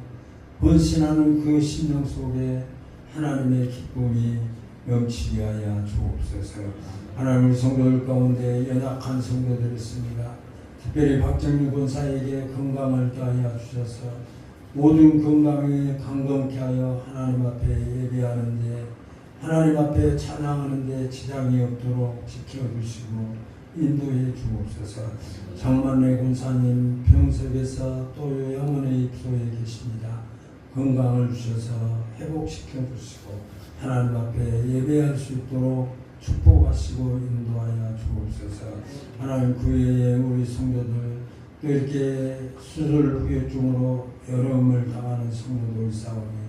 헌신하는 그 심령 속에 하나님의 기쁨이 넘치게 하여 주옵소서. 하나님 우리 성도들 가운데 연약한 성도들이 있습니다. 특별히 박정민 권사에게 건강을 더하여 주셔서 모든 건강에 강건케 하여 하나님 앞에 예배하는데 하나님 앞에 찬양하는데 지장이 없도록 지켜주시고 인도해 주옵소서. 장만래 권사님 병석에서 또 영혼의 입소에 계십니다. 건강을 주셔서 회복시켜 주시고 하나님 앞에 예배할 수 있도록 축복하시고 인도하여 주옵소서. 하나님 그 외에 우리 성도들 또 이렇게 수술 후유증으로 여러움을 당하는 성도들 있사오니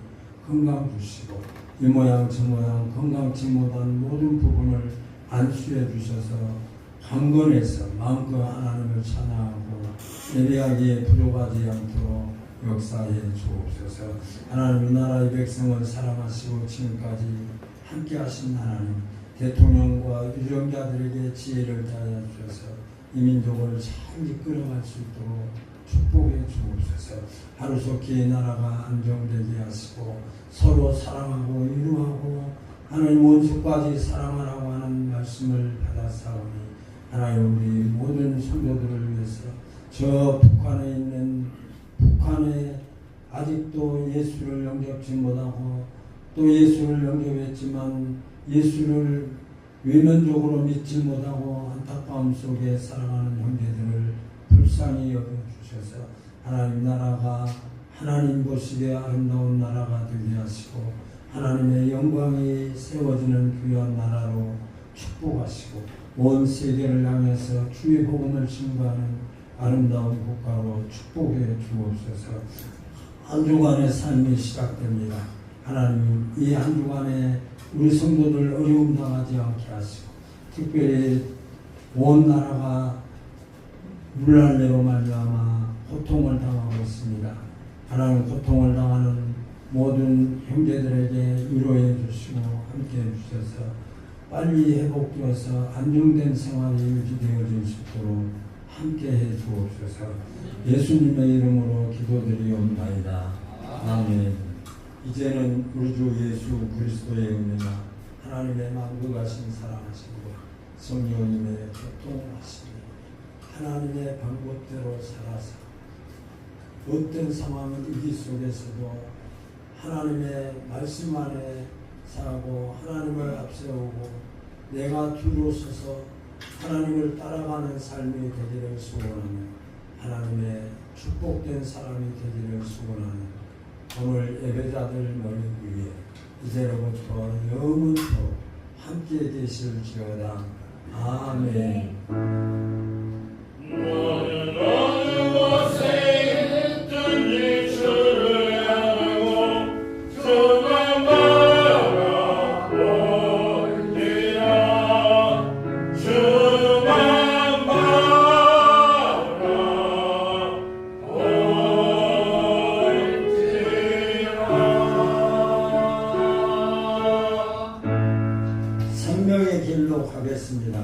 건강 주시고 이 모양 저 모양 건강치 못한 모든 부분을 안수해 주셔서 강건해서 마음껏 하나님을 찬양하고 예배하기에 부족하지 않도록 역사해 주옵소서. 하나님 이 나라의 백성을 사랑하시고 지금까지 함께 하신 하나님 대통령과 유정자들에게 지혜를 다하여 주셔서 이 민족을 잘 이끌어갈 수 있도록 축복해 주옵소서. 하루속히 나라가 안정되게 하시고 서로 사랑하고 이루하고 하나님 원수까지 사랑하라고 하는 말씀을 받았사오니 하나님 우리 모든 성도들을 위해서 저 북한에 있는 북한에 아직도 예수를 영접지 못하고 또 예수를 영접했지만 예수를 외면적으로 믿지 못하고 안타까움 속에 살아가는 형제들을 불쌍히 여겨주셔서 하나님 나라가 하나님 보시기에 아름다운 나라가 되게 하시고 하나님의 영광이 세워지는 귀한 나라로 축복하시고 온 세계를 향해서 주의 복음을 증거하는 아름다운 국가로 축복해 주옵소서. 한 주간의 삶이 시작됩니다. 하나님 이 한 주간에 우리 성도들 어려움 당하지 않게 하시고 특별히 온 나라가 물난리로 말미암아 고통을 당하고 있습니다. 하나님 고통을 당하는 모든 형제들에게 위로해 주시고 함께해 주셔서 빨리 회복되어서 안정된 생활이 유지되어질 수 있도록 함께해 주옵소서. 예수님의 이름으로 기도드리옵나이다. 아멘. 이제는 우리 주 예수 그리스도의 은혜가 하나님의 만국하신 사랑하시고 성령님의 교통하시고 하나님의 방법대로 살아서 어떤 상황은 위기 속에서도 하나님의 말씀 안에 살고 하나님을 앞세우고 내가 뒤로 서서 하나님을 따라가는 삶이 되기를 소원하며 하나님의 축복된 사람이 되기를 소원하며 오늘 예배자들을 위해 이제로부터 영원토록 함께 계실지어다. 아멘. 너는 어느 곳에 있든지 주를 향하고 주만 바라보리라. 주만 바라보리라. 생명의 길로 가겠습니다.